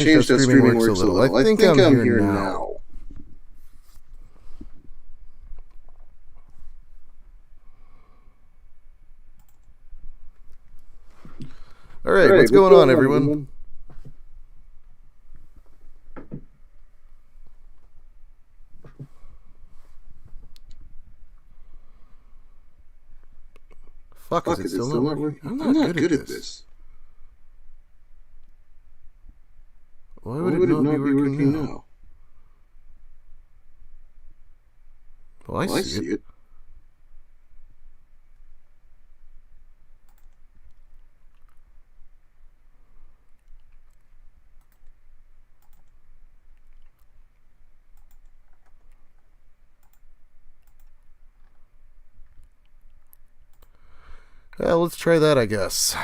changed how streaming works a little. I think I'm here now. Alright, what's going on, everyone? Fuck, is it still not working? I'm not good at this. Why would it not be working now? Well, I see it. Well, let's try that, I guess.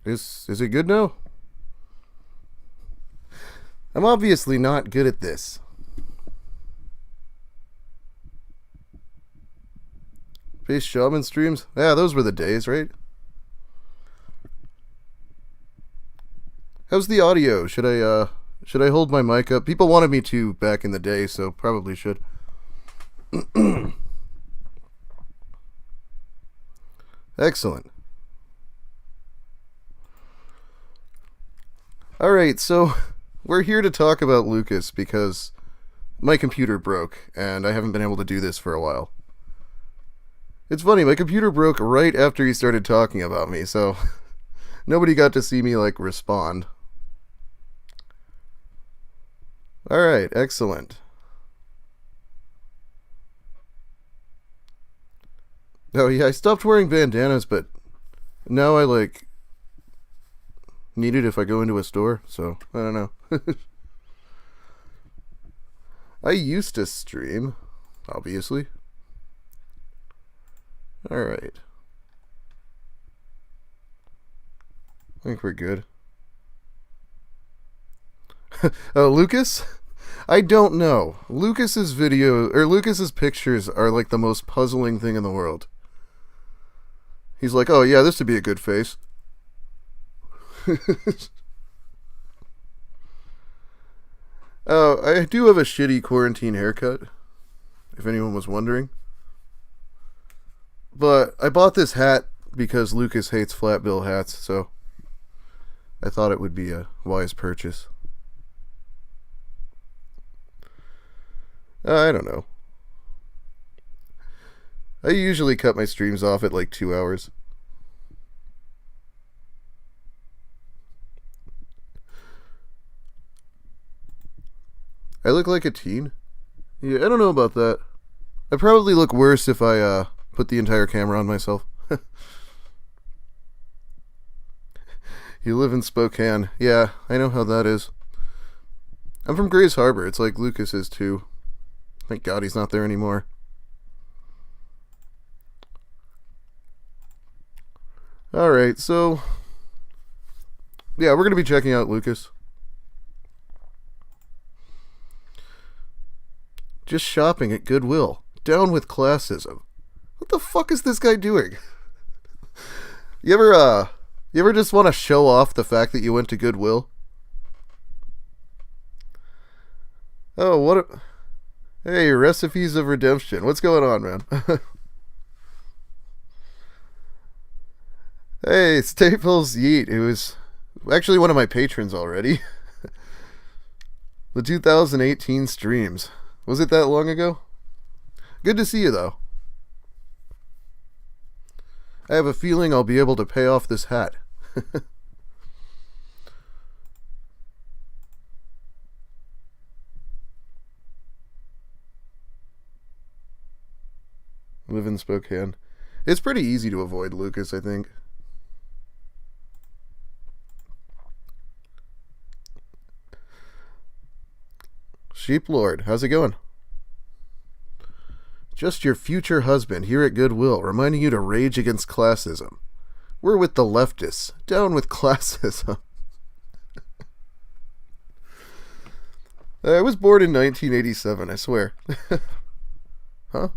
Is it good now? I'm obviously not good at this. Face shaman streams? Yeah, those were the days, right? How's the audio? Should I hold my mic up? People wanted me to back in the day, so probably should. Excellent. Alright, so we're here to talk about Lucas because my computer broke and I haven't been able to do this for a while. It's funny, my computer broke right after he started talking about me, so nobody got to see me, like, respond. Alright, excellent. Oh yeah, I stopped wearing bandanas, but now I, like, need it if I go into a store, so I don't know. I used to stream, obviously. Alright. I think we're good. Oh, Lucas? I don't know. Lucas's pictures are like the most puzzling thing in the world. He's like, oh yeah, this would be a good face. Oh, I do have a shitty quarantine haircut, if anyone was wondering. But I bought this hat because Lucas hates flat bill hats, so I thought it would be a wise purchase. I don't know. I usually cut my streams off at like 2 hours. I look like a teen? Yeah, I don't know about that. I probably look worse if I put the entire camera on myself. You live in Spokane. Yeah, I know how that is. I'm from Grays Harbor. It's like Lucas is too. Thank God he's not there anymore. Alright, so yeah, we're going to be checking out Lucas. Just shopping at Goodwill. Down with classism. What the fuck is this guy doing? You ever just want to show off the fact that you went to Goodwill? Oh, what hey, recipes of redemption. What's going on, man? Hey, Staples Yeet, who was actually one of my patrons already. The 2018 streams. Was it that long ago? Good to see you, though. I have a feeling I'll be able to pay off this hat. Live in Spokane. It's pretty easy to avoid Lucas, I think. Sheep Lord, how's it going? Just your future husband here at Goodwill, reminding you to rage against classism. We're with the leftists. Down with classism. I was born in 1987, I swear. Huh?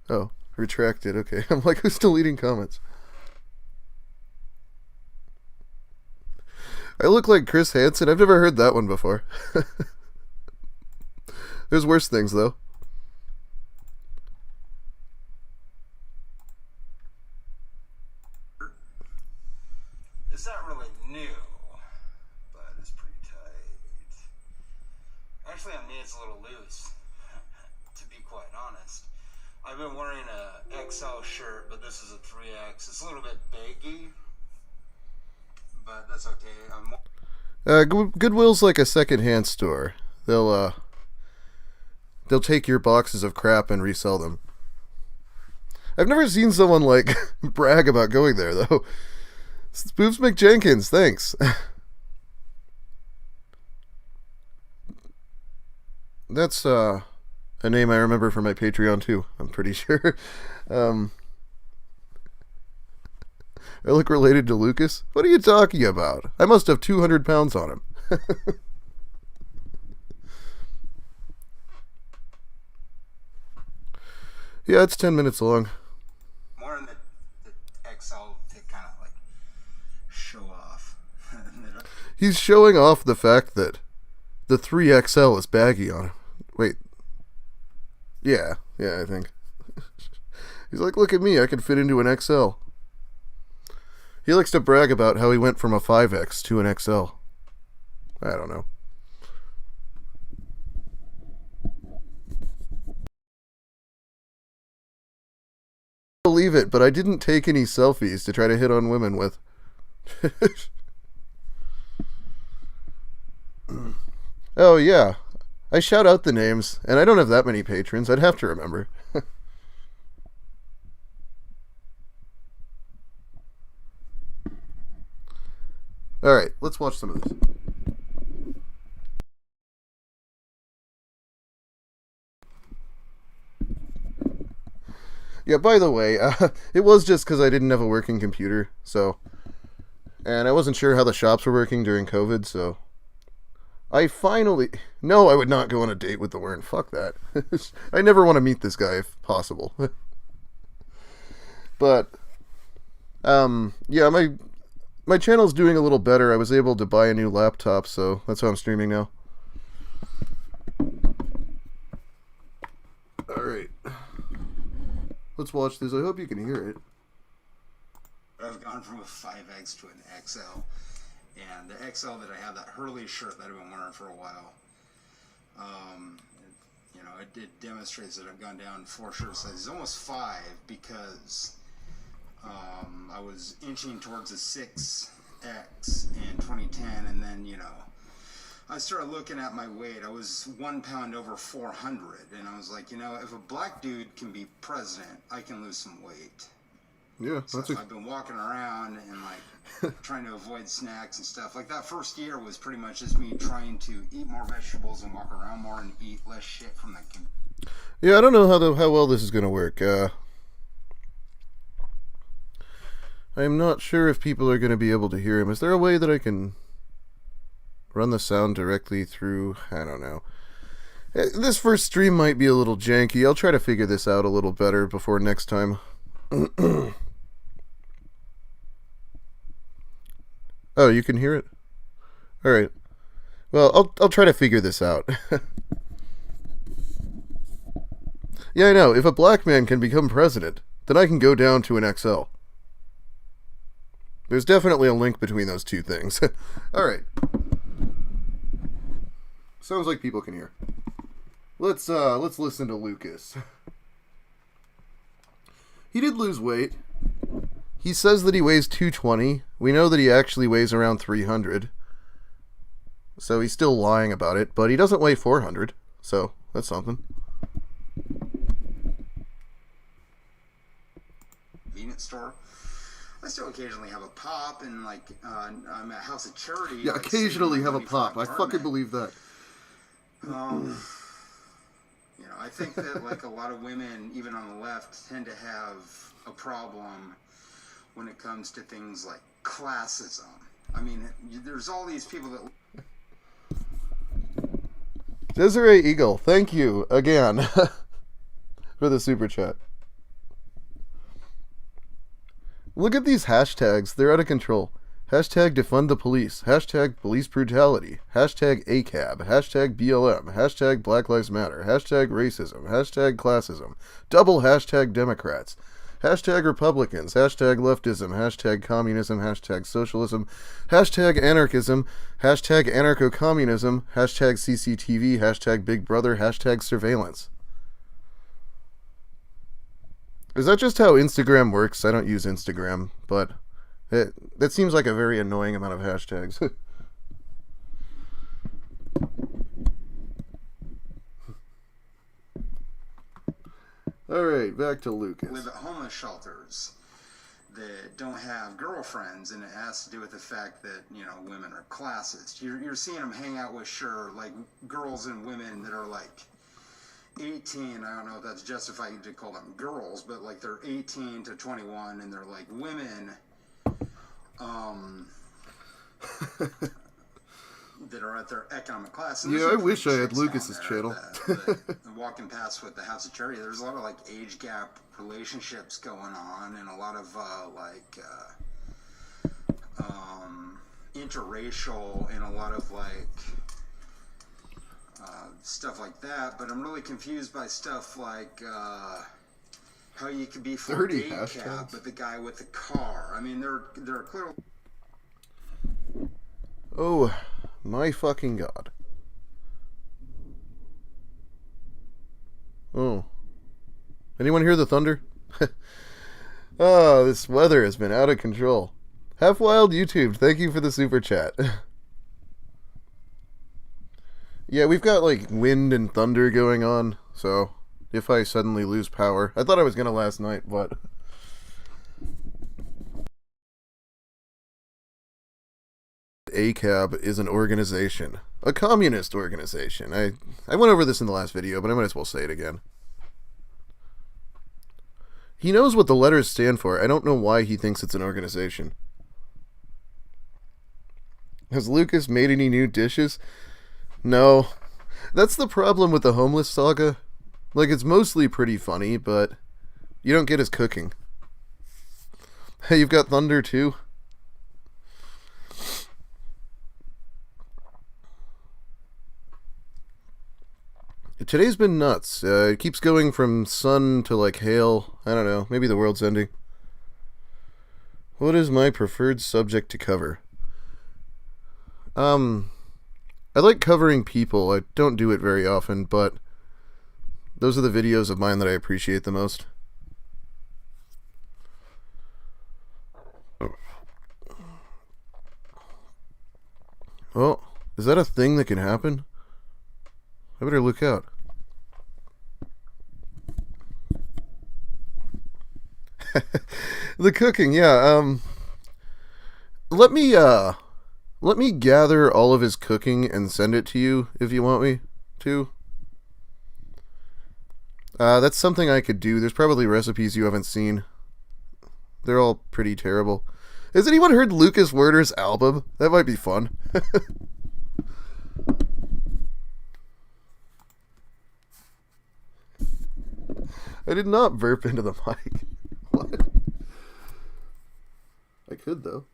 Oh, retracted. Okay. I'm like, who's deleting comments? I look like Chris Hanson. I've never heard that one before. There's worse things, though. It's not really new, but it's pretty tight. Actually, on me, it's a little loose, to be quite honest. I've been wearing a XL shirt, but this is a 3X. It's a little bit baggy, but that's okay. Goodwill's like a second-hand store. They'll take your boxes of crap and resell them. I've never seen someone like brag about going there though. Spoofs McJenkins, thanks. That's a name I remember from my Patreon too, I'm pretty sure. I look related to Lucas? What are you talking about? I must have 200 pounds on him. Yeah, it's 10 minutes long. More in the XL to kind of like show off. He's showing off the fact that the 3XL is baggy on him. Wait. Yeah, I think. He's like, look at me, I can fit into an XL. He likes to brag about how he went from a 5X to an XL. I don't know. Believe it, but I didn't take any selfies to try to hit on women with. Oh yeah, I shout out the names, and I don't have that many patrons. I'd have to remember. Alright, let's watch some of this. Yeah, by the way, it was just because I didn't have a working computer, so... And I wasn't sure how the shops were working during COVID, so... I finally... No, I would not go on a date with the Werner. Fuck that. I never want to meet this guy, if possible. But... yeah, my channel's doing a little better. I was able to buy a new laptop, so that's how I'm streaming now. Alright. Let's watch this. I hope you can hear it. I've gone from a 5X to an XL. And the XL that I have, that Hurley shirt that I've been wearing for a while, you know, it demonstrates that I've gone down 4 shirt sizes, almost 5, because I was inching towards a 6X in 2010, and then, you know, I started looking at my weight. I was 1 pound over 400, and I was like, you know, if a black dude can be president, I can lose some weight. Yeah, so I've been walking around and like trying to avoid snacks and stuff. Like that first year was pretty much just me trying to eat more vegetables and walk around more and eat less shit from the. Yeah, I don't know how well this is gonna work. I'm not sure if people are gonna be able to hear him. Is there a way that I can run the sound directly through? I don't know. This first stream might be a little janky. I'll try to figure this out a little better before next time. Oh, you can hear it? Alright. Well, I'll try to figure this out. Yeah, I know. If a black man can become president, then I can go down to an XL. There's definitely a link between those two things. Alright. Sounds like people can hear. Let's listen to Lucas. He did lose weight. He says that he weighs 220. We know that he actually weighs around 300. So he's still lying about it, but he doesn't weigh 400. So that's something. Convenience store. I still occasionally have a pop, and like I'm at House of Charity. Yeah, like, occasionally have a pop. I fucking believe that. You know, I think that like a lot of women, even on the left, tend to have a problem when it comes to things like classism. I mean, there's all these people that... Desiree Eagle, thank you again. for the super chat. Look at these hashtags. They're out of control. Hashtag defund the police. Hashtag police brutality. Hashtag ACAB. Hashtag BLM. Hashtag Black Lives Matter. Hashtag racism. Hashtag classism. Double hashtag Democrats. Hashtag Republicans. Hashtag leftism. Hashtag communism. Hashtag socialism. Hashtag anarchism. Hashtag anarcho-communism. Hashtag CCTV. Hashtag Big Brother. Hashtag surveillance. Is that just how Instagram works? I don't use Instagram, but that seems like a very annoying amount of hashtags. Alright, back to Lucas. Live at homeless shelters that don't have girlfriends, and it has to do with the fact that, you know, women are classist. You're seeing them hang out with, sure, like, girls and women that are, like, 18, I don't know if that's justified to call them girls, but like they're 18 to 21 and they're like women that are at their economic class. And yeah, I wish I had Lucas's channel. Walking past with the House of Charity, there's a lot of like age gap relationships going on and a lot of interracial and a lot of like stuff like that, but I'm really confused by stuff like how you could be for a cab, but the guy with the car. I mean, they're clearly. Oh, my fucking God. Oh. Anyone hear the thunder? Oh, this weather has been out of control. Half Wild YouTube, thank you for the super chat. Yeah, we've got, like, wind and thunder going on, so if I suddenly lose power... I thought I was gonna last night, but... ACAB is an organization. A communist organization. I went over this in the last video, but I might as well say it again. He knows what the letters stand for. I don't know why he thinks it's an organization. Has Lucas made any new dishes? No. That's the problem with the homeless saga. Like, it's mostly pretty funny, but you don't get his cooking. Hey, you've got thunder too? Today's been nuts. It keeps going from sun to, like, hail. I don't know. Maybe the world's ending. What is my preferred subject to cover? I like covering people. I don't do it very often, but those are the videos of mine that I appreciate the most. Oh, is that a thing that can happen? I better look out. The cooking, yeah. Let me gather all of his cooking and send it to you if you want me to. That's something I could do. There's probably recipes you haven't seen. They're all pretty terrible. Has anyone heard Lucas Werner's album? That might be fun. I did not burp into the mic. What? I could, though.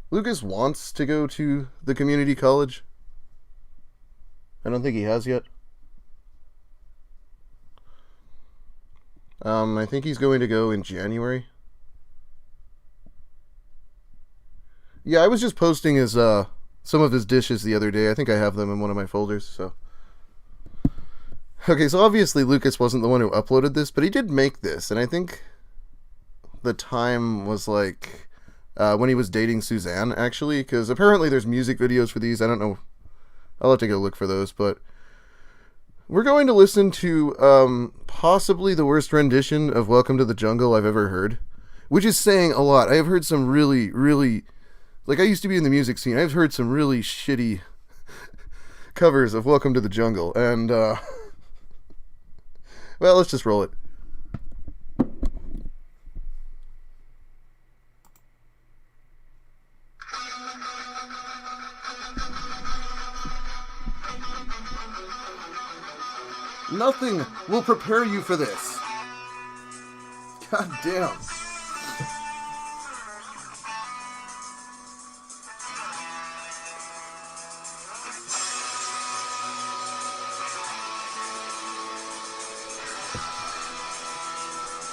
Lucas wants to go to the community college. I don't think he has yet. I think he's going to go in January. Yeah, I was just posting his, some of his dishes the other day. I think I have them in one of my folders, so. Okay, so obviously Lucas wasn't the one who uploaded this, but he did make this, and I think the time was like, when he was dating Suzanne, actually, because apparently there's music videos for these. I don't know. I'll have to go look for those, but we're going to listen to, possibly the worst rendition of Welcome to the Jungle I've ever heard, which is saying a lot. I have heard some really, really, like, I used to be in the music scene. I've heard some really shitty covers of Welcome to the Jungle, and, Well, let's just roll it. Nothing will prepare you for this. God damn.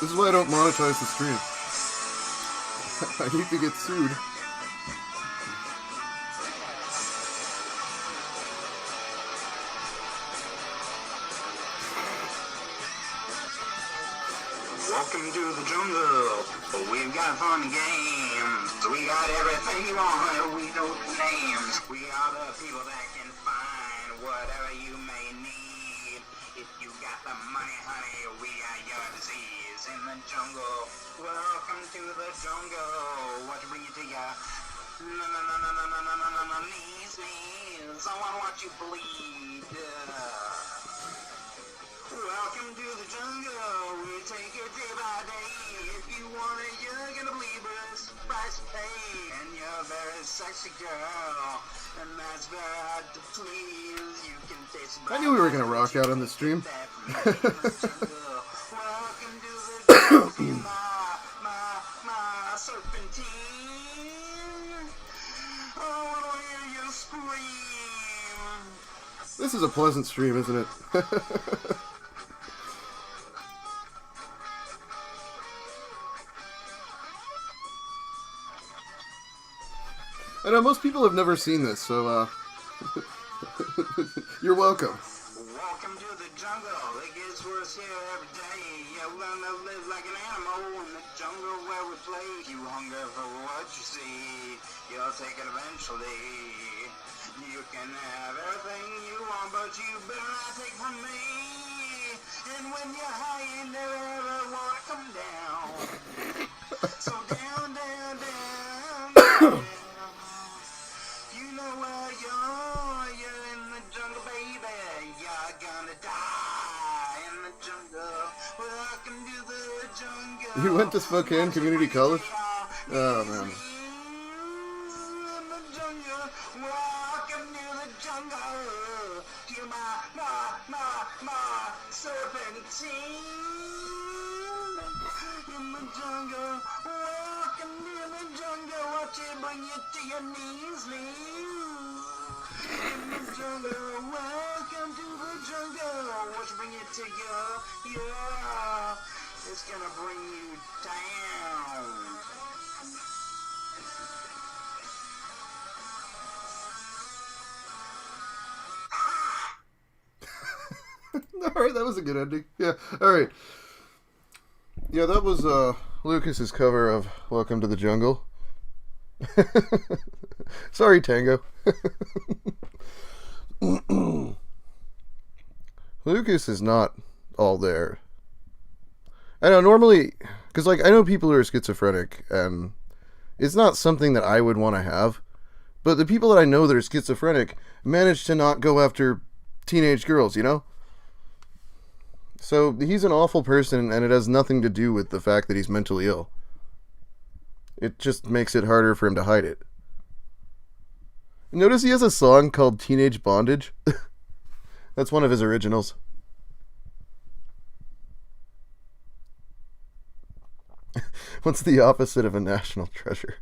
This is why I don't monetize the stream. I hate to get sued. Welcome to the jungle. We've got fun games. We got everything you want. We know the names. We are the people that can find whatever you may need. If you got the money, honey, we got your disease in the jungle. Welcome to the jungle. What bring you to ya? No, knees. I wanna watch you bleed. Welcome to the jungle, we take it day by day. If you want it, you're gonna believe us, price to pay. And you're a very sexy girl, and that's very hard to please. You can taste I knew we were gonna rock out on the stream. Welcome to the jungle, my serpentine. Oh, I wanna hear you scream. This is a pleasant stream, isn't it? I know most people have never seen this, so you're welcome. Welcome to the jungle. It gets worse here every day. Yeah, we're gonna live like an animal in the jungle where we play. You hunger for what you see, you'll take it eventually. You can have everything you want, but you better not take from me. And when you're high, you never ever wanna come down. So down, down, down, down. You know where you're in the jungle, baby. You're gonna die in the jungle. Welcome to the jungle. You went to Spokane Community College? Oh, man. In the jungle. Welcome to the jungle. To my serpentine. In the jungle. Welcome to the jungle. Watch it bring you to your knees. In the jungle. Welcome to the jungle. Watch it bring you to your, yeah. It's gonna bring you down. Alright, that was a good ending. Yeah, alright. Yeah, that was Lucas's cover of Welcome to the Jungle. Sorry, Tango. Lucas is not all there. I know, normally, because, like, I know people who are schizophrenic, and it's not something that I would want to have, but the people that I know that are schizophrenic manage to not go after teenage girls, you know? So, he's an awful person, and it has nothing to do with the fact that he's mentally ill. It just makes it harder for him to hide it. Notice he has a song called Teenage Bondage. That's one of his originals. What's the opposite of a national treasure?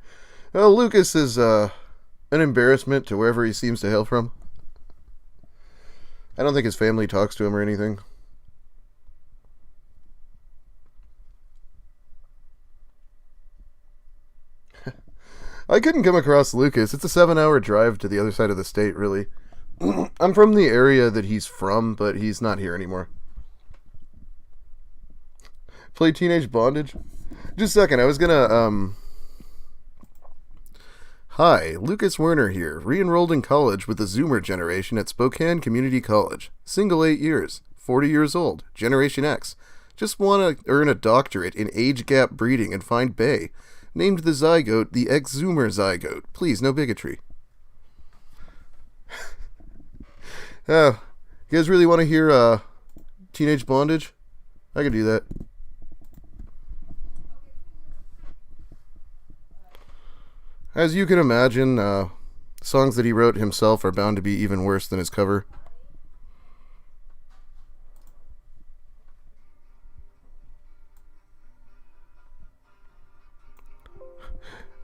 Well, Lucas is an embarrassment to wherever he seems to hail from. I don't think his family talks to him or anything. I couldn't come across Lucas. It's a 7-hour drive to the other side of the state, really. I'm from the area that he's from, but he's not here anymore. Play Teenage Bondage? Just a second, I was gonna, Hi, Lucas Werner here, re-enrolled in college with the Zoomer generation at Spokane Community College. Single 8 years, 40 years old, Generation X. Just want to earn a doctorate in age gap breeding and find bae. Named the zygote the ex-Zoomer zygote. Please, no bigotry. Oh, you guys really want to hear Teenage Bondage? I could do that. As you can imagine, songs that he wrote himself are bound to be even worse than his cover.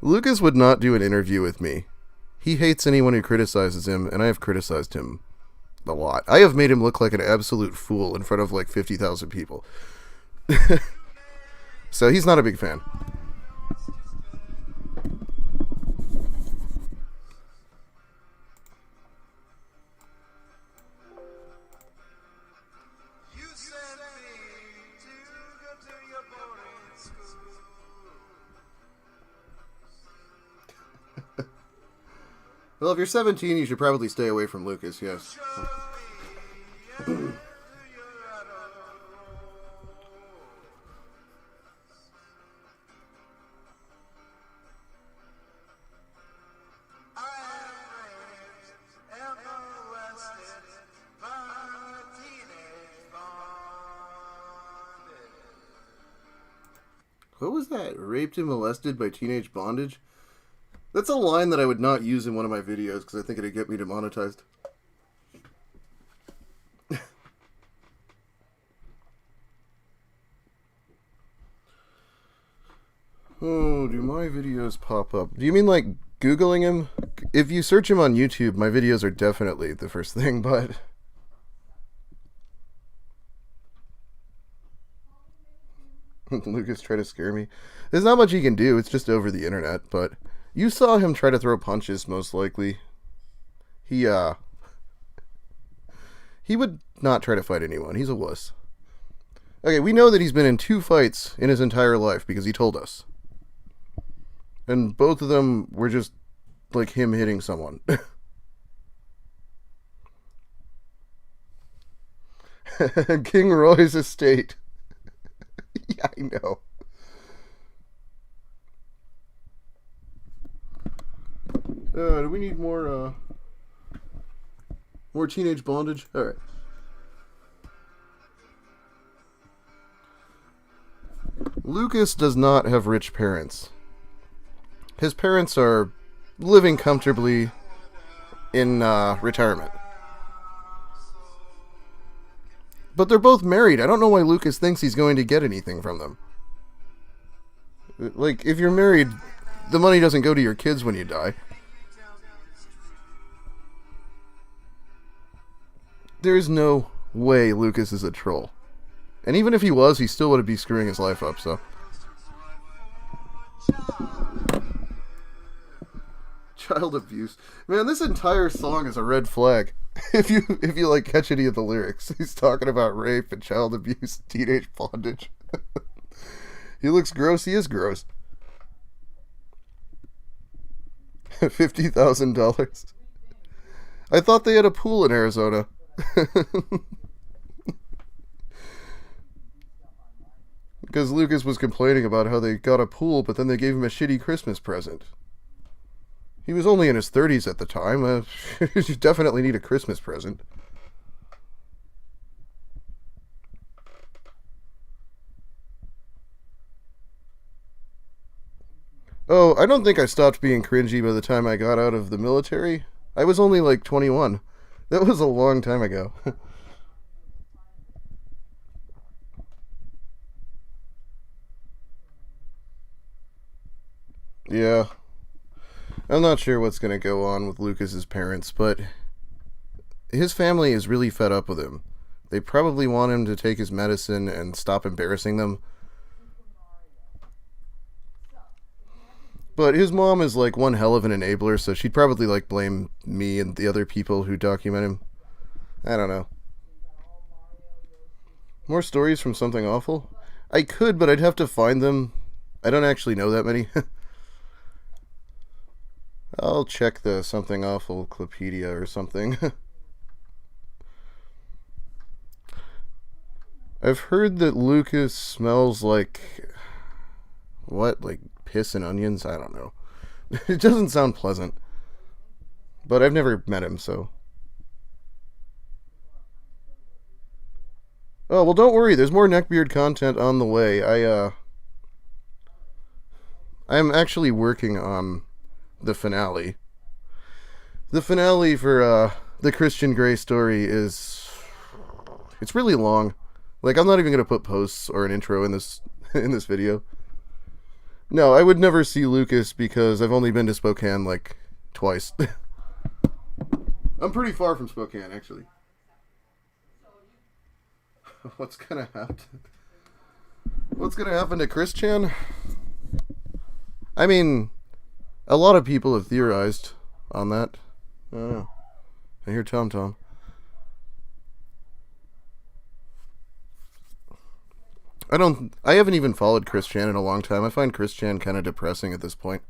Lucas would not do an interview with me. He hates anyone who criticizes him, and I have criticized him a lot. I have made him look like an absolute fool in front of like 50,000 people. So he's not a big fan. Well, if you're 17, you should probably stay away from Lucas, yes. What was that? Raped and molested by teenage bondage? That's a line that I would not use in one of my videos because I think it'd get me demonetized. Oh, do my videos pop up? Do you mean like Googling him? If you search him on YouTube, my videos are definitely the first thing, but... Lucas tried to scare me. There's not much he can do, it's just over the internet, but... You saw him try to throw punches, most likely. He would not try to fight anyone. He's a wuss. Okay, we know that he's been in 2 fights in his entire life because he told us. And both of them were just, like, him hitting someone. King Roy's estate. Yeah, I know. Do we need more teenage bondage? Alright. Lucas does not have rich parents. His parents are living comfortably in retirement. But they're both married. I don't know why Lucas thinks he's going to get anything from them. Like, if you're married, the money doesn't go to your kids when you die. There's no way Lucas is a troll. And even if he was, he still would be screwing his life up, so... Child abuse. Man, this entire song is a red flag. If you like catch any of the lyrics, he's talking about rape and child abuse, teenage bondage. He looks gross, he is gross. $50,000. I thought they had a pool in Arizona. Because Lucas was complaining about how they got a pool, but then they gave him a shitty Christmas present. He was only in his 30s at the time. You definitely need a Christmas present. Oh, I don't think I stopped being cringy by the time I got out of the military. I was only like 21. That was a long time ago. Yeah. I'm not sure what's going to go on with Lucas's parents, but his family is really fed up with him. They probably want him to take his medicine and stop embarrassing them. But his mom is like one hell of an enabler, so she'd probably like blame me and the other people who document him. I don't know. More stories from Something Awful? I could, but I'd have to find them. I don't actually know that many. I'll check the Something Awful Clipedia or something. I've heard that Lucas smells like... What? Like piss and onions? I don't know. It doesn't sound pleasant. But I've never met him, so... Oh, well, don't worry. There's more neckbeard content on the way. I'm actually working on the finale. The finale for the Christian Grey story it's really long. Like, I'm not even gonna put posts or an intro in this video. No, I would never see Lucas because I've only been to Spokane like twice. I'm pretty far from Spokane, actually. What's gonna happen? What's gonna happen to Cris Chan? I mean, a lot of people have theorized on that. I don't know. I hear Tom Tom. I haven't even followed Cris Chan in a long time. I find Cris Chan kind of depressing at this point.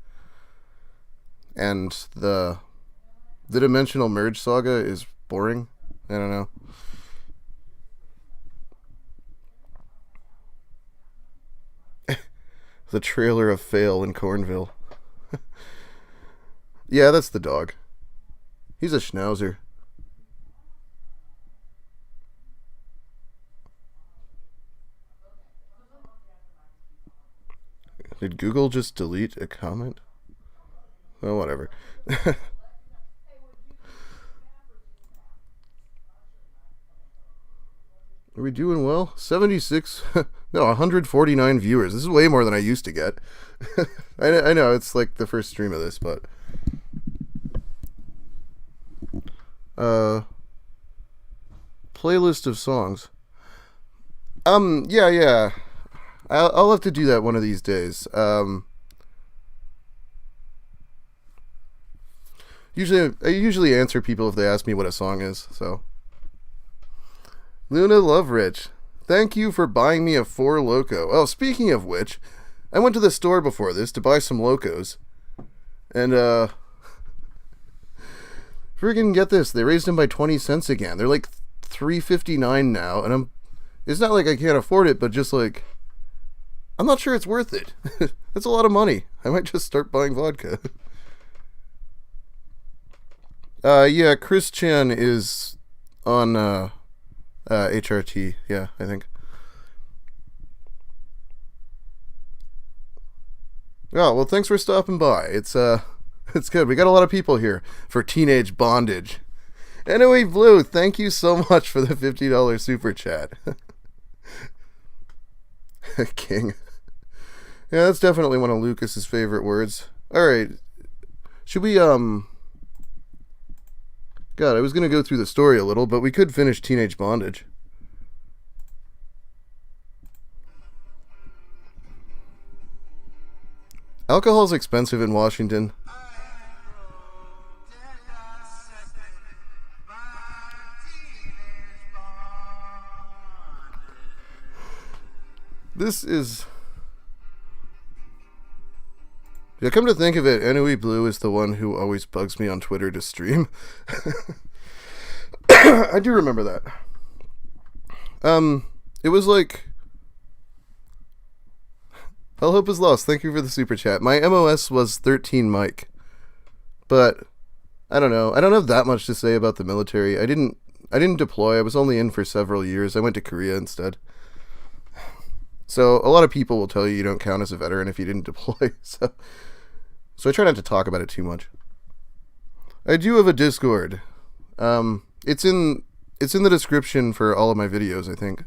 And the dimensional merge saga is boring. I don't know. The trailer of Fail in Cornville. Yeah, that's the dog. He's a schnauzer. Did Google just delete a comment? Oh, whatever. Are we doing well? 76, no, 149 viewers. This is way more than I used to get. I know, it's like the first stream of this, but... playlist of songs. Yeah. I'll have to do that one of these days. I usually answer people if they ask me what a song is, so... Luna Loverich, thank you for buying me a 4 Loco. Oh, speaking of which, I went to the store before this to buy some Locos. And, friggin' get this, they raised them by 20 cents again. They're like $3.59 now, and it's not like I can't afford it, but just like, I'm not sure it's worth it. That's a lot of money. I might just start buying vodka. Yeah, Cris Chan is on, HRT, yeah, I think. Oh, well, thanks for stopping by. It's good. We got a lot of people here for Teenage Bondage. Anyway, Blue, thank you so much for the $50 super chat. King. Yeah, that's definitely one of Lucas's favorite words. Alright. Should we, God, I was going to go through the story a little, but we could finish Teenage Bondage. Alcohol's expensive in Washington. This is... Yeah, come to think of it, Enui Blue is the one who always bugs me on Twitter to stream. I do remember that. It was like... All hope is lost. Thank you for the super chat. My MOS was 13 Mike. But, I don't know. I don't have that much to say about the military. I didn't deploy. I was only in for several years. I went to Korea instead. So, a lot of people will tell you don't count as a veteran if you didn't deploy. So I try not to talk about it too much. I do have a Discord. It's in the description for all of my videos, I think.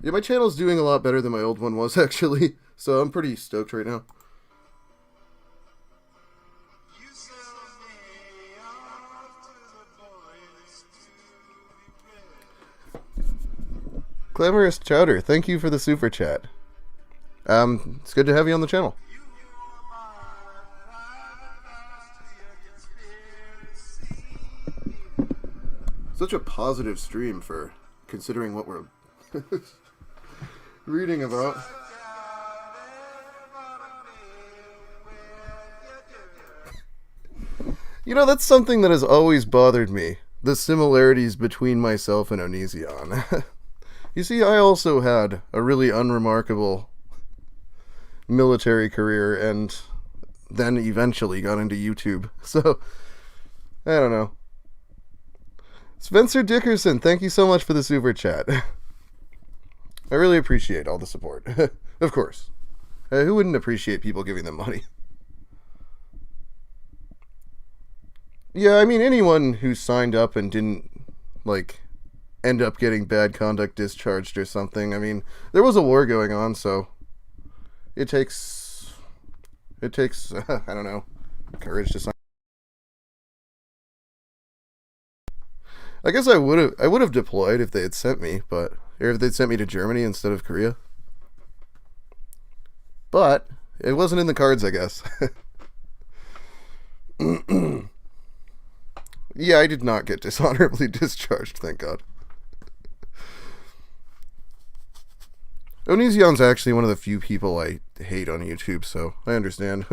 Yeah, my channel's doing a lot better than my old one was, actually. So I'm pretty stoked right now. Glamorous Chowder, thank you for the super chat. It's good to have you on the channel. Such a positive stream for considering what we're reading about. You know, that's something that has always bothered me. The similarities between myself and Onision. You see, I also had a really unremarkable military career and then eventually got into YouTube. So, I don't know. Spencer Dickerson, thank you so much for the super chat. I really appreciate all the support. Of course. Who wouldn't appreciate people giving them money? Yeah, I mean, anyone who signed up and didn't, like, end up getting bad conduct discharged or something. I mean, there was a war going on, so it takes, I don't know, courage to sign. I guess I would have deployed if they had sent me, or if they'd sent me to Germany instead of Korea. But it wasn't in the cards, I guess. Yeah, I did not get dishonorably discharged, thank God. Onision's actually one of the few people I hate on YouTube, so I understand.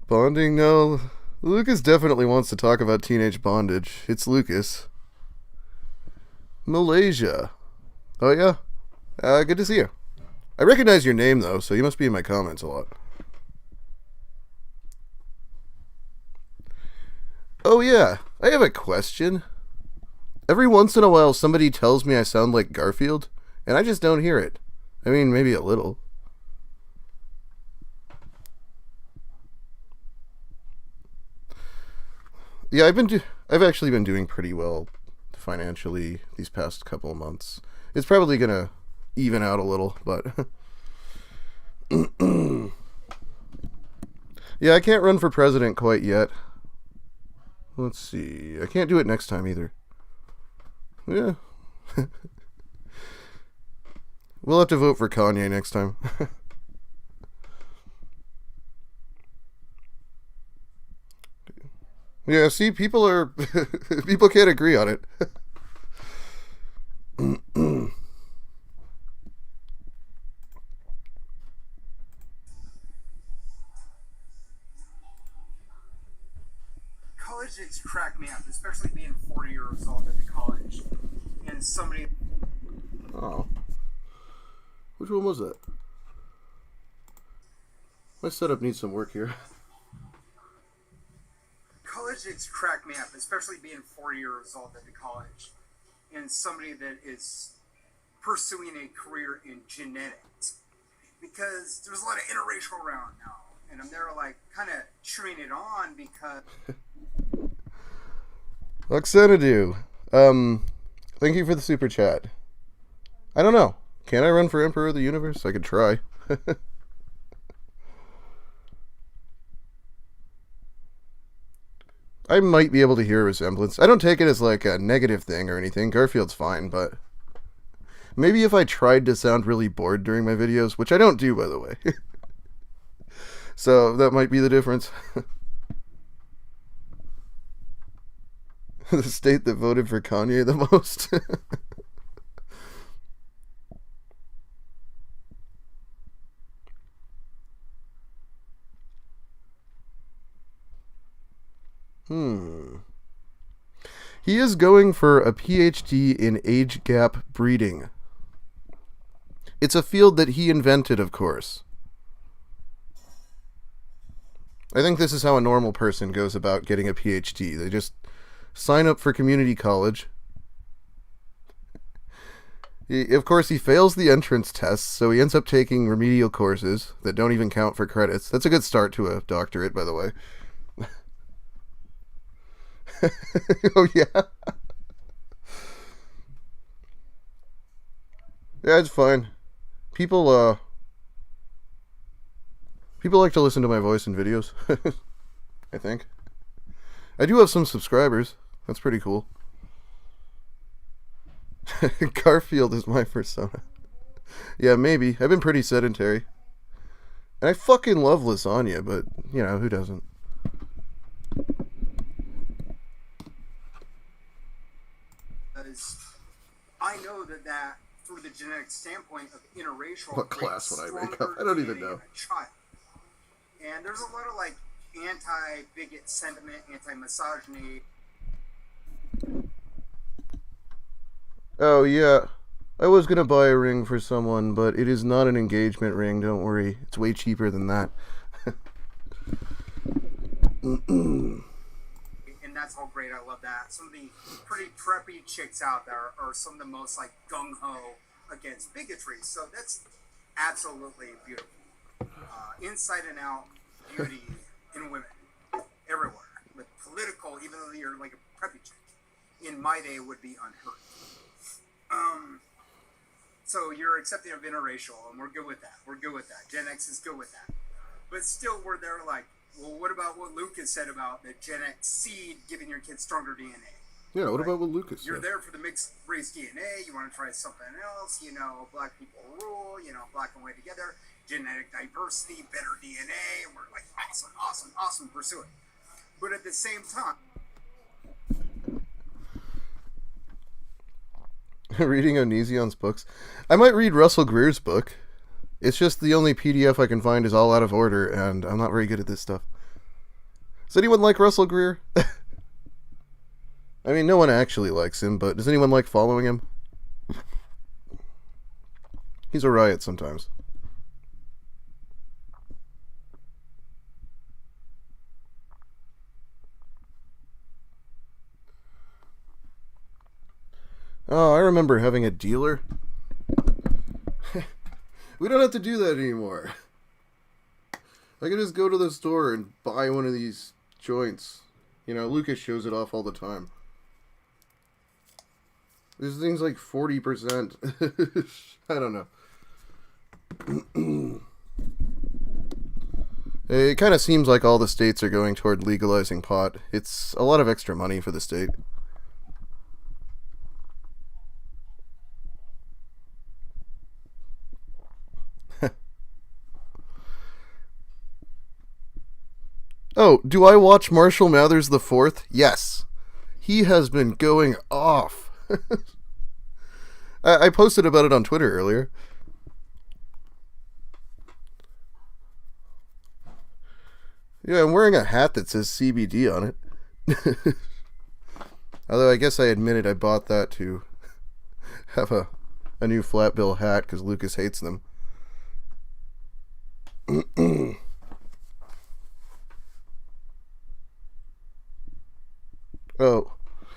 Bonding? No. Lucas definitely wants to talk about teenage bondage. It's Lucas. Malaysia. Oh, yeah? Good to see you. I recognize your name, though, so you must be in my comments a lot. Oh, yeah. I have a question. Every once in a while, somebody tells me I sound like Garfield, and I just don't hear it. I mean, maybe a little. Yeah, I've actually been doing pretty well financially these past couple of months. It's probably gonna even out a little, but yeah, I can't run for president quite yet. Let's see. I can't do it next time either. Yeah. We'll have to vote for Kanye next time. Yeah, see, people can't agree on it. Colleges crack me up, especially being 40 years old at the college. And somebody... Oh. Which one was that? My setup needs some work here. Colleges crack me up, especially being 40 years old at the college. And somebody that is pursuing a career in genetics. Because there's a lot of interracial around now. And I'm there, like, kind of cheering it on because... Oxenadu. Thank you for the super chat. I don't know. Can I run for Emperor of the Universe? I could try. I might be able to hear a resemblance. I don't take it as like a negative thing or anything. Garfield's fine, but maybe if I tried to sound really bored during my videos, which I don't do, by the way. So that might be the difference. The state that voted for Kanye the most. He is going for a Ph.D. in age gap breeding. It's a field that he invented, of course. I think this is how a normal person goes about getting a Ph.D. They just sign up for community college. Of course, he fails the entrance tests, so he ends up taking remedial courses that don't even count for credits. That's a good start to a doctorate, by the way. Oh, yeah? Yeah, it's fine. People like to listen to my voice in videos. I think. I do have some subscribers. That's pretty cool. Garfield is my persona. Yeah, maybe. I've been pretty sedentary. And I fucking love lasagna, but, you know, who doesn't? I know that through the genetic standpoint of interracial... What class would I make up? I don't even know. And there's a lot of, like, anti-bigot sentiment, anti-misogyny. Oh, yeah. I was gonna buy a ring for someone, but it is not an engagement ring, don't worry. It's way cheaper than that. And that's all great. I love that. Some of the pretty preppy chicks out there are some of the most like gung-ho against bigotry. So that's absolutely beautiful. Inside and out beauty in women everywhere. But political, even though you're like a preppy chick, in my day would be unheard. So you're accepting of interracial, and we're good with that. We're good with that. Gen X is good with that. But still, we're there like, well, what about what Lucas said about the Gen X seed giving your kids stronger DNA? Yeah, what about what Lucas said? You're there for the mixed race DNA. You want to try something else. Black people rule. Black and white together. Genetic diversity, better DNA. And we're like, awesome, pursue it. But at the same time, reading Onision's books. I might read Russell Greer's book. It's just the only PDF I can find is all out of order, and I'm not very good at this stuff. Does anyone like Russell Greer? I mean, no one actually likes him, but does anyone like following him? He's a riot sometimes. Oh, I remember having a dealer. We don't have to do that anymore. I can just go to the store and buy one of these joints. Lucas shows it off all the time. This thing's like 40%. I don't know. It kind of seems like all the states are going toward legalizing pot. It's a lot of extra money for the state. Oh, do I watch Marshall Mathers IV? Yes. He has been going off. I posted about it on Twitter earlier. Yeah, I'm wearing a hat that says CBD on it. Although I guess I admitted I bought that to have a new flat bill hat because Lucas hates them. Oh,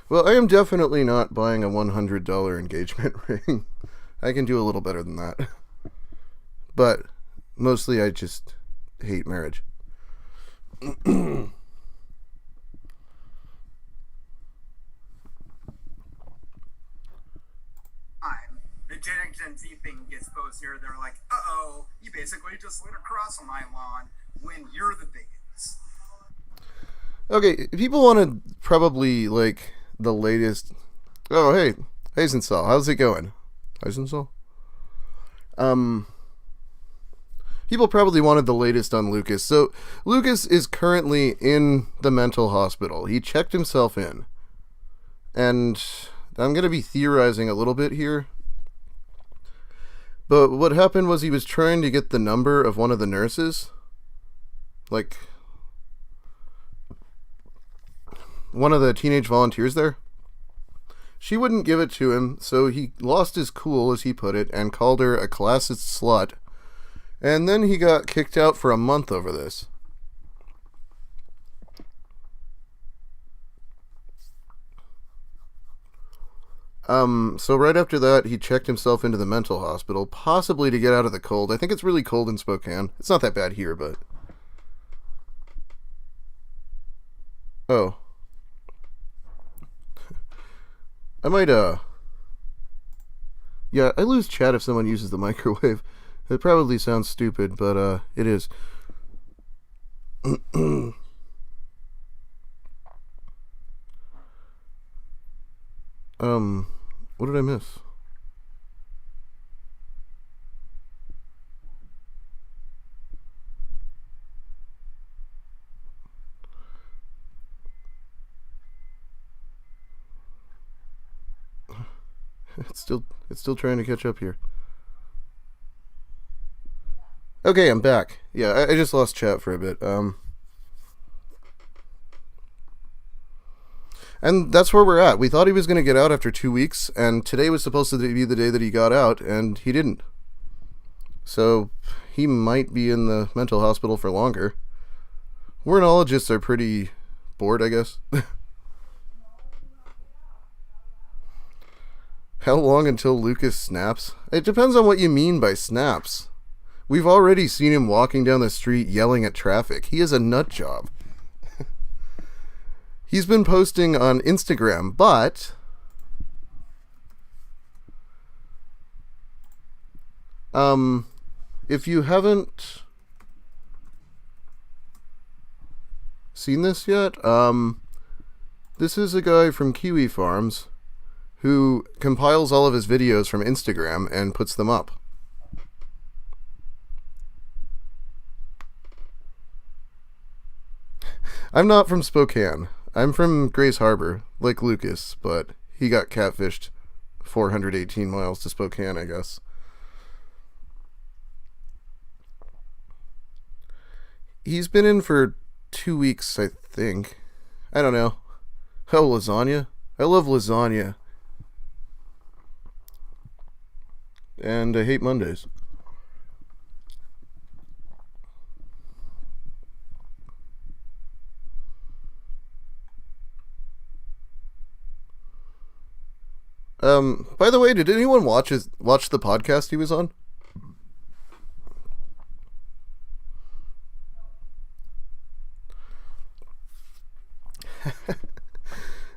well, I am definitely not buying a $100 engagement ring. I can do a little better than that. But mostly I just hate marriage. the Gen X Gen Z thing gets posted here. They're like, uh-oh, you basically just lit a cross on my lawn when you're the bigots. Okay, people want to probably, like, the latest... Oh, hey, Hazensaw, how's it going? Hazensaw? People probably wanted the latest on Lucas. So, Lucas is currently in the mental hospital. He checked himself in. And I'm going to be theorizing a little bit here. But what happened was he was trying to get the number of one of the nurses. Like... one of the teenage volunteers there. She wouldn't give it to him, so he lost his cool, as he put it, and called her a classist slut. And then he got kicked out for a month over this. So right after that, he checked himself into the mental hospital, possibly to get out of the cold. I think it's really cold in Spokane. It's not that bad here, but... Oh. I might, yeah, I lose chat if someone uses the microwave. It probably sounds stupid, but, it is. What did I miss? It's still trying to catch up here. Okay, I'm back. Yeah, I just lost chat for a bit. And that's where we're at. We thought he was going to get out after 2 weeks, and today was supposed to be the day that he got out, and he didn't. So he might be in the mental hospital for longer. Wernologists are pretty bored, I guess. How long until Lucas snaps? It depends on what you mean by snaps. We've already seen him walking down the street yelling at traffic. He is a nut job. He's been posting on Instagram, but if you haven't seen this yet, this is a guy from Kiwi Farms who compiles all of his videos from Instagram and puts them up. I'm not from Spokane. I'm from Grace Harbor, like Lucas, but he got catfished 418 miles to Spokane, I guess. He's been in for 2 weeks, I think. I don't know. Oh, lasagna? I love lasagna. And I hate Mondays. By the way, did anyone watch the podcast he was on?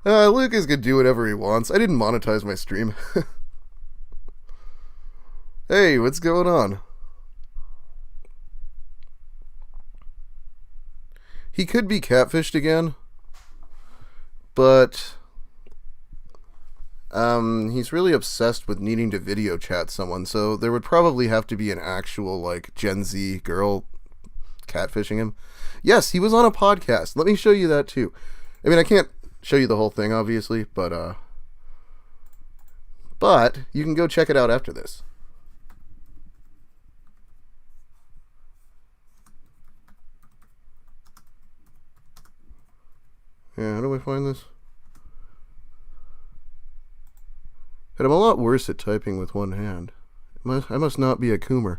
Lucas could do whatever he wants. I didn't monetize my stream. Hey, what's going on? He could be catfished again, but he's really obsessed with needing to video chat someone, so there would probably have to be an actual, like, Gen Z girl catfishing him. Yes, he was on a podcast. Let me show you that, too. I mean, I can't show you the whole thing, obviously, but you can go check it out after this. Yeah, how do I find this? And I'm a lot worse at typing with one hand. I must not be a coomer.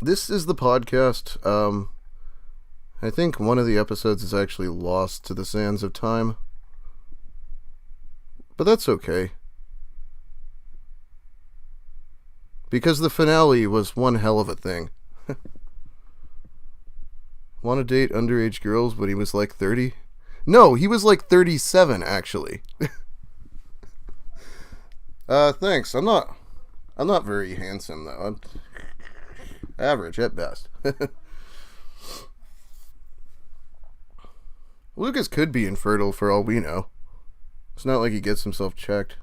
This is the podcast. I think one of the episodes is actually lost to the sands of time. But that's okay. Because the finale was one hell of a thing. Want to date underage girls when he was like 30? No, he was like 37, actually. Thanks. I'm not very handsome, though. I'm average at best. Lucas could be infertile for all we know. It's not like he gets himself checked.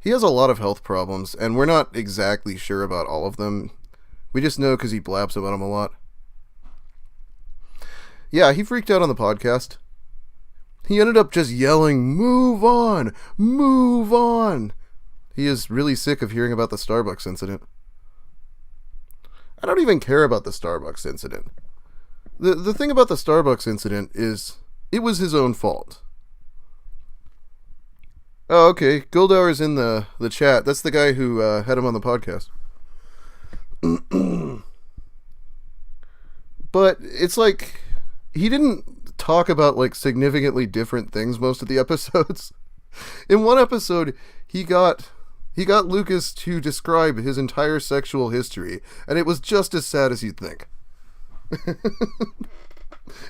He has a lot of health problems, and we're not exactly sure about all of them. We just know because he blabs about them a lot. Yeah, he freaked out on the podcast. He ended up just yelling, "Move on! Move on!" He is really sick of hearing about the Starbucks incident. I don't even care about the Starbucks incident. The thing about the Starbucks incident is, it was his own fault. Oh, okay. Goldauer's in the chat. That's the guy who had him on the podcast. But it's like, he didn't talk about like significantly different things most of the episodes. In one episode, he got Lucas to describe his entire sexual history, and it was just as sad as you'd think.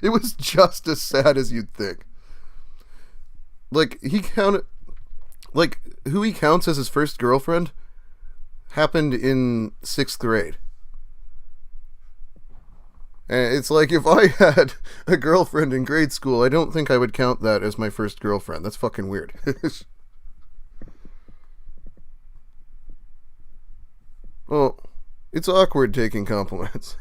It was just as sad as you'd think. Like, he counted, like, who he counts as his first girlfriend happened in 6th grade. And it's like, if I had a girlfriend in grade school, I don't think I would count that as my first girlfriend. That's fucking weird. Well, it's awkward taking compliments.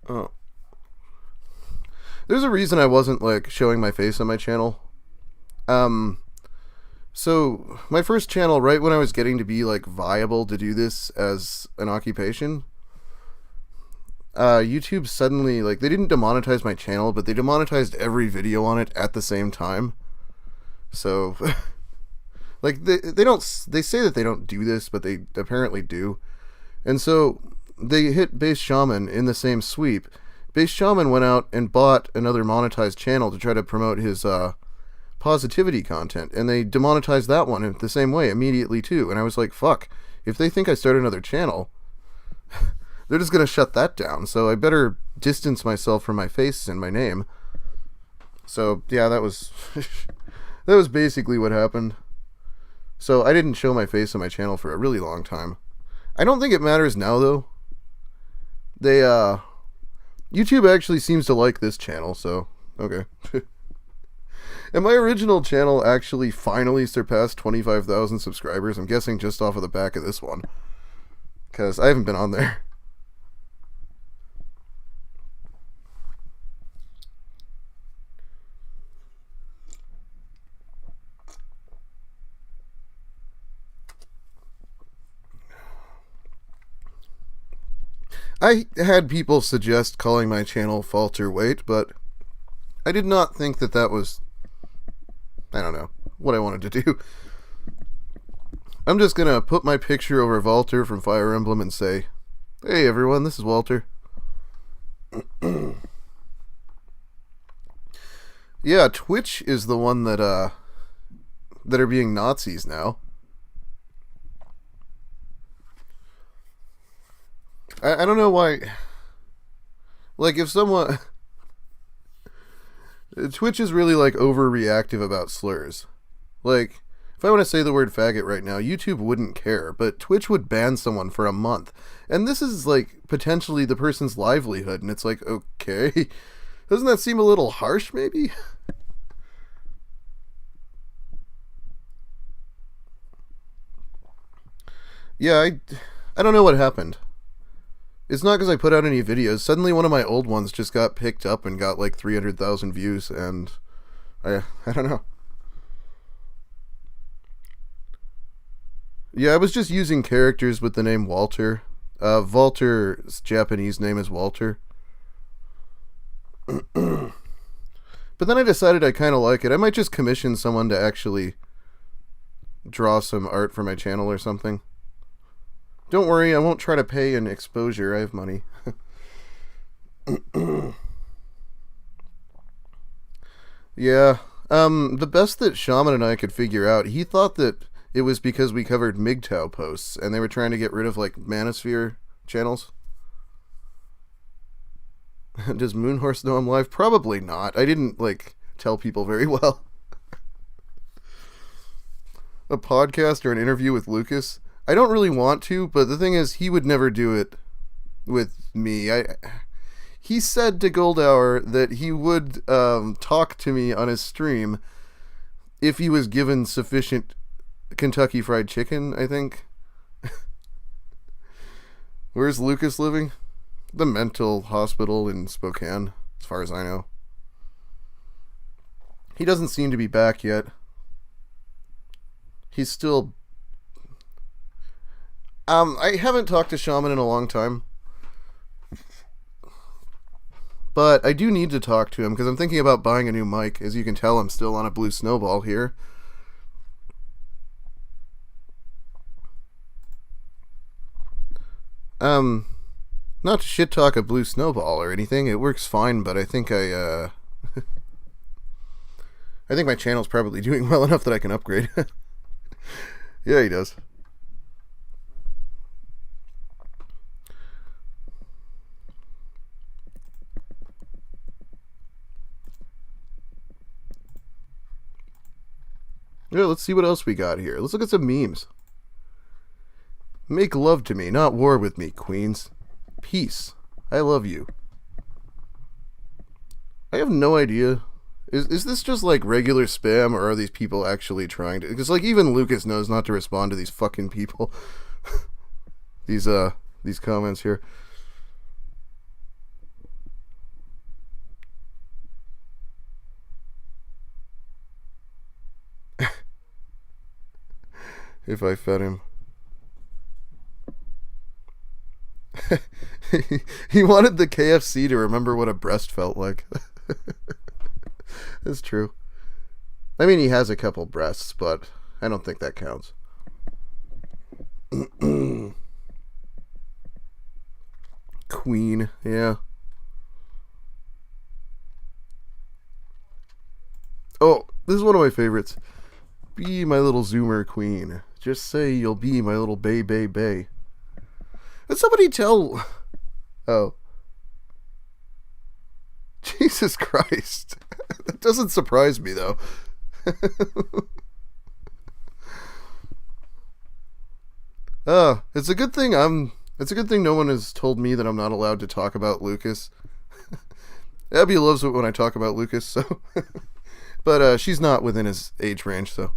Oh. There's a reason I wasn't, like, showing my face on my channel. So my first channel, right when I was getting to be like viable to do this as an occupation, YouTube suddenly, like, they didn't demonetize my channel, but they demonetized every video on it at the same time. So, like, they say that they don't do this, but they apparently do. And so they hit Base Shaman in the same sweep. Base Shaman went out and bought another monetized channel to try to promote his positivity content, and they demonetized that one in the same way immediately too. And I was like, fuck, if they think I start another channel, they're just gonna shut that down, so I better distance myself from my face and my name. So yeah, that was that was basically what happened. So I didn't show my face on my channel for a really long time. I don't think it matters now though. They YouTube actually seems to like this channel, so okay. And my original channel actually finally surpassed 25,000 subscribers. I'm guessing just off of the back of this one, because I haven't been on there. I had people suggest calling my channel Falter Wait, but I did not think that that was, I don't know, what I wanted to do. I'm just gonna put my picture over Walter from Fire Emblem and say, hey everyone, this is Walter. Yeah, Twitch is the one that are being Nazis now. I don't know why. Like, if someone... Twitch is really, like, overreactive about slurs. Like, if I want to say the word faggot right now, YouTube wouldn't care, but Twitch would ban someone for a month. And this is, like, potentially the person's livelihood, and it's like, okay. Doesn't that seem a little harsh, maybe? Yeah, I don't know what happened. It's not because I put out any videos. Suddenly one of my old ones just got picked up and got like 300,000 views, and I don't know. Yeah, I was just using characters with the name Walter. Walter's Japanese name is Walter. But then I decided I kind of like it. I might just commission someone to actually draw some art for my channel or something. Don't worry, I won't try to pay in exposure. I have money. Yeah. The best that Shaman and I could figure out, he thought that it was because we covered MGTOW posts, and they were trying to get rid of, like, Manosphere channels. Does Moonhorse know I'm live? Probably not. I didn't, like, tell people very well. A podcast or an interview with Lucas? I don't really want to, but the thing is, he would never do it with me. He said to Goldhour that he would talk to me on his stream if he was given sufficient Kentucky Fried Chicken, I think. Where's Lucas living? The mental hospital in Spokane, as far as I know. He doesn't seem to be back yet. He's still... I haven't talked to Shaman in a long time. But I do need to talk to him, because I'm thinking about buying a new mic. As you can tell, I'm still on a blue snowball here. Not to shit talk a blue snowball or anything, it works fine, but I think I think my channel's probably doing well enough that I can upgrade. Yeah, he does. Yeah, let's see what else we got here. Let's look at some memes. Make love to me, not war with me, queens. Peace. I love you. I have no idea. Is this just like regular spam, or are these people actually trying to... Because like even Lucas knows not to respond to these fucking people. These comments here. if I fed him. He wanted the KFC to remember what a breast felt like. It's true. I mean, he has a couple breasts, but I don't think that counts. Queen, yeah. Oh, this is one of my favorites. Be my little Zoomer queen. Just say you'll be my little bay. Did somebody tell... Oh. Jesus Christ. That doesn't surprise me, though. It's a good thing no one has told me that I'm not allowed to talk about Lucas. Abby loves it when I talk about Lucas, so... But she's not within his age range, so...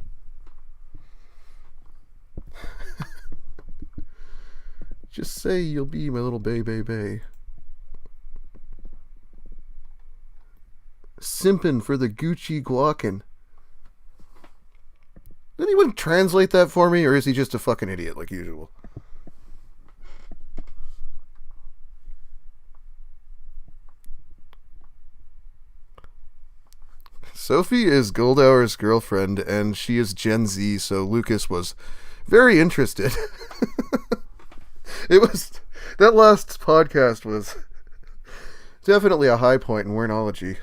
Just say you'll be my little bay. Simpin' for the Gucci guacan. Did anyone translate that for me, or is he just a fucking idiot like usual? Sophie is Goldhour's girlfriend, and she is Gen Z, so Lucas was very interested. That last podcast was definitely a high point in Wernology.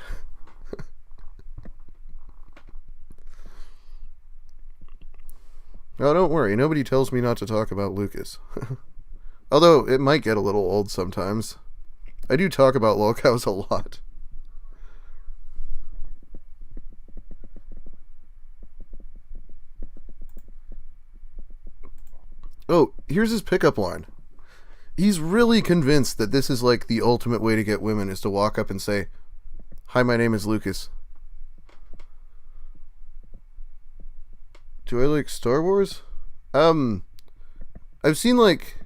Oh, don't worry, nobody tells me not to talk about Lucas. Although, it might get a little old sometimes. I do talk about lolcows a lot. Oh, here's his pickup line. He's really convinced that this is like the ultimate way to get women, is to walk up and say, "Hi, my name is Lucas." Do I like Star Wars? I've seen like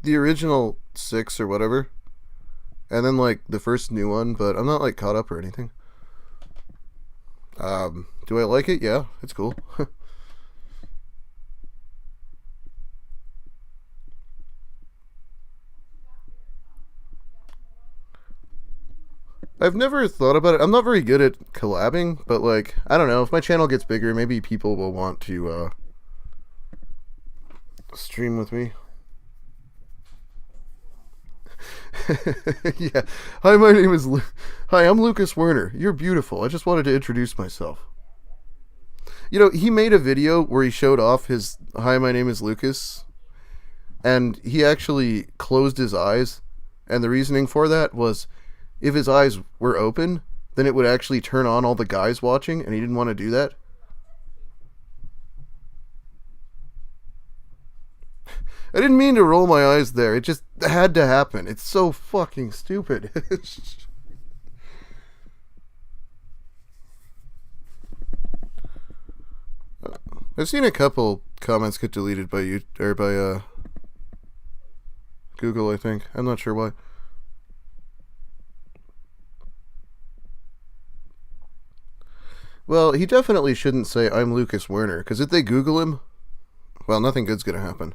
the original 6 or whatever, and then like the first new one, but I'm not like caught up or anything. Do I like it? Yeah, it's cool. I've never thought about it. I'm not very good at collabing, but like, I don't know, if my channel gets bigger, maybe people will want to stream with me. Yeah. Hi, my name is Hi, I'm Lucas Werner. You're beautiful. I just wanted to introduce myself. You know, he made a video where he showed off his "Hi, my name is Lucas," and he actually closed his eyes, and the reasoning for that was, if his eyes were open, then it would actually turn on all the guys watching, and he didn't want to do that. I didn't mean to roll my eyes there. It just had to happen. It's so fucking stupid. I've seen a couple comments get deleted by you, or by Google, I think. I'm not sure why. Well, he definitely shouldn't say, "I'm Lucas Werner," because if they Google him, well, nothing good's gonna happen.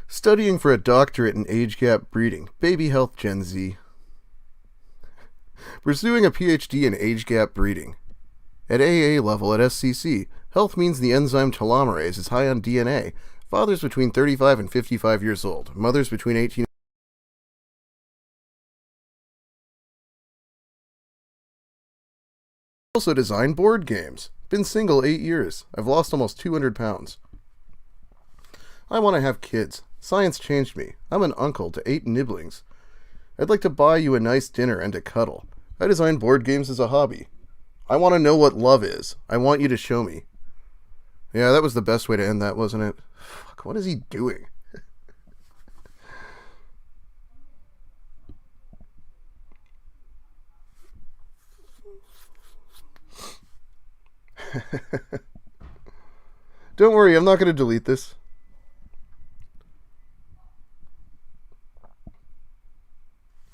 Studying for a doctorate in age gap breeding. Baby health Gen Z. Pursuing a Ph.D. in age gap breeding. At AA level at SCC, health means the enzyme telomerase is high on DNA. Fathers between 35 and 55 years old. Mothers between 18 Also design board games. Been single 8 years. I've lost almost 200 pounds. I want to have kids. Science changed me. I'm an uncle to 8 nibblings. I'd like to buy you a nice dinner and a cuddle. I design board games as a hobby. I want to know what love is. I want you to show me. Yeah, that was the best way to end that, wasn't it? Fuck, what is he doing? Don't worry, I'm not going to delete this.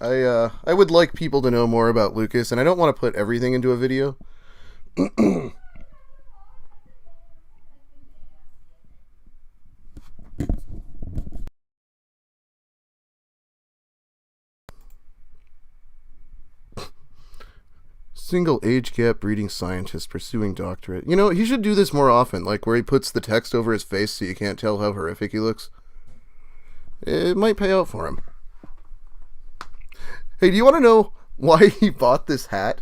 I would like people to know more about Lucas, and I don't want to put everything into a video. Single age gap breeding scientist pursuing doctorate. You know, he should do this more often, like where he puts the text over his face so you can't tell how horrific he looks. It might pay out for him. Hey, do you want to know why he bought this hat?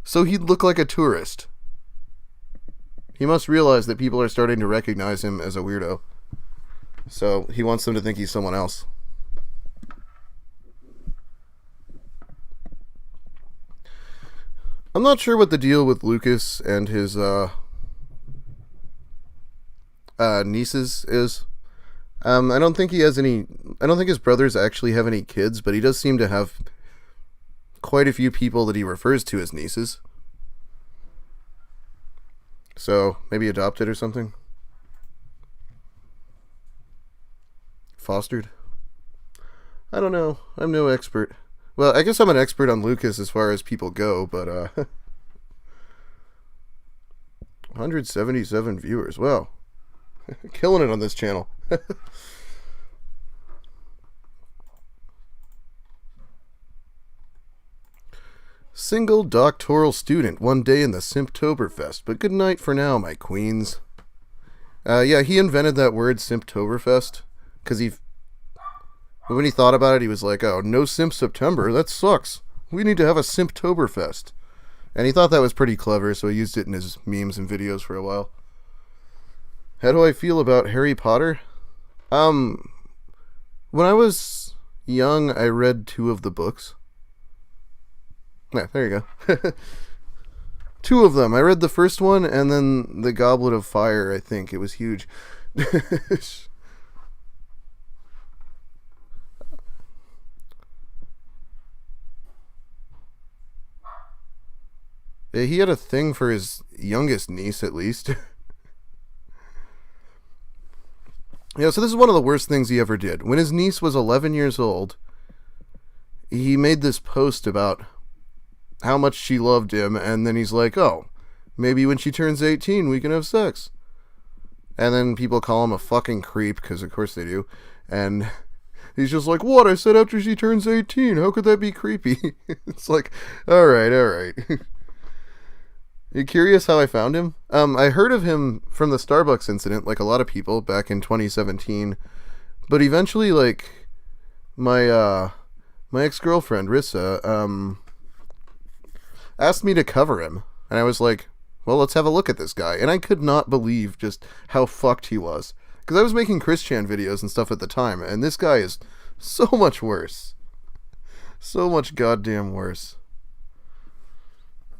So he'd look like a tourist. He must realize that people are starting to recognize him as a weirdo. So he wants them to think he's someone else. I'm not sure what the deal with Lucas and his nieces is. I don't think he has any. I don't think his brothers actually have any kids, but he does seem to have quite a few people that he refers to as nieces. So maybe adopted or something. Fostered. I don't know. I'm no expert. Well, I guess I'm an expert on Lucas as far as people go, but 177 viewers. Wow. Killing it on this channel. Single doctoral student, one day in the Simptoberfest, but good night for now, my queens. Yeah, he invented that word Simptoberfest, because when he thought about it, he was like, oh, no Simp September, that sucks. We need to have a Simptoberfest. And he thought that was pretty clever, so he used it in his memes and videos for a while. How do I feel about Harry Potter? When I was young, I read 2 of the books. Yeah, there you go. 2 of them. I read the first one, and then The Goblet of Fire, I think. It was huge. He had a thing for his youngest niece, at least. Yeah, so this is one of the worst things he ever did. When his niece was 11 years old, he made this post about how much she loved him, and then he's like, oh, maybe when she turns 18 we can have sex. And then people call him a fucking creep, because of course they do. And he's just like, what? I said after she turns 18. How could that be creepy? It's like, alright. You curious how I found him? I heard of him from the Starbucks incident, like a lot of people, back in 2017. But eventually, like, my ex-girlfriend, Rissa, asked me to cover him. And I was like, well, let's have a look at this guy. And I could not believe just how fucked he was. Because I was making Cris Chan videos and stuff at the time. And this guy is so much worse. So much goddamn worse.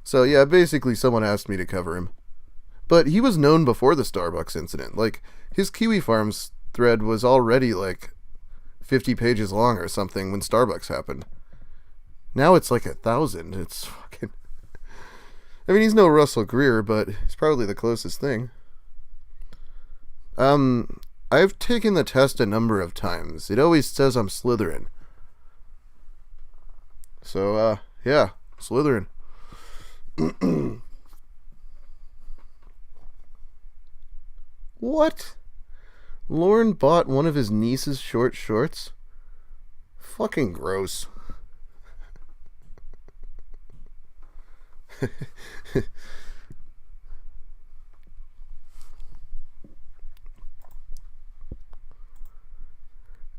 So yeah, basically someone asked me to cover him. But he was known before the Starbucks incident. Like, his Kiwi Farms thread was already like 50 pages long or something when Starbucks happened. Now it's like 1,000. It's fucking... I mean, he's no Russell Greer, but he's probably the closest thing. I've taken the test a number of times. It always says I'm Slytherin. So, yeah, Slytherin. What? Lauren bought one of his niece's short shorts? Fucking gross.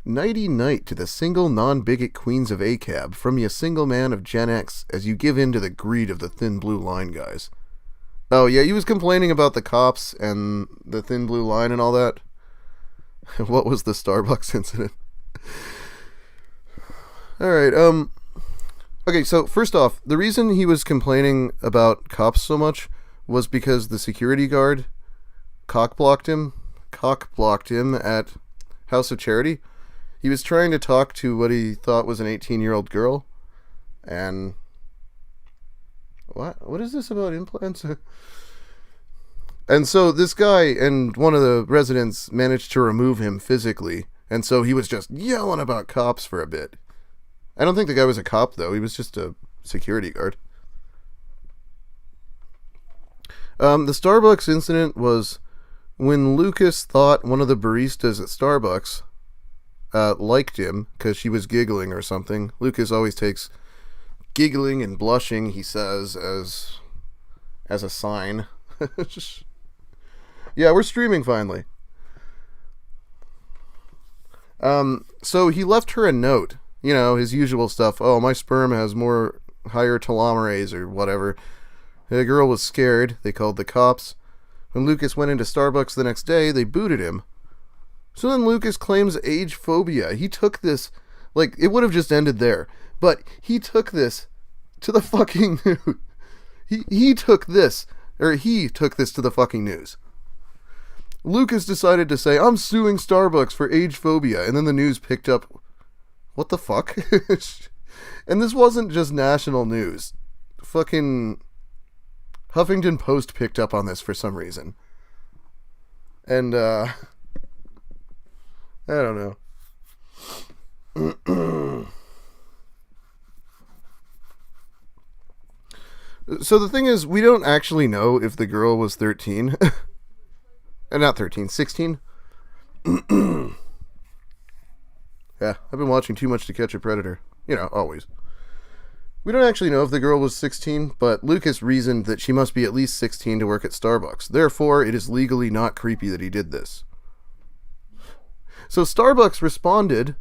Nighty night to the single non-bigot queens of ACAB from ye single man of Gen X as you give in to the greed of the thin blue line guys. Oh yeah, he was complaining about the cops and the thin blue line and all that. What was the Starbucks incident? Alright, okay, so first off, the reason he was complaining about cops so much was because the security guard cock-blocked him at House of Charity. He was trying to talk to what he thought was an 18-year-old girl, and... What is this about implants? And so this guy and one of the residents managed to remove him physically, and so he was just yelling about cops for a bit. I don't think the guy was a cop, though. He was just a security guard. The Starbucks incident was when Lucas thought one of the baristas at Starbucks liked him because she was giggling or something. Lucas always takes giggling and blushing, he says, as a sign. Yeah, we're streaming finally. So he left her a note. You know, his usual stuff. Oh, my sperm has higher telomerase or whatever. The girl was scared. They called the cops. When Lucas went into Starbucks the next day, they booted him. So then Lucas claims age phobia. He took this, like, it would have just ended there. But he took this to the fucking news. He took this to the fucking news. Lucas decided to say, I'm suing Starbucks for age phobia. And then the news picked up, what the fuck? And this wasn't just national news. Fucking Huffington Post picked up on this for some reason. And, I don't know. So the thing is, we don't actually know if the girl was 13. Not 13, 16. Yeah, I've been watching too much To Catch a Predator. You know, always. We don't actually know if the girl was 16, but Lucas reasoned that she must be at least 16 to work at Starbucks. Therefore, it is legally not creepy that he did this. So Starbucks responded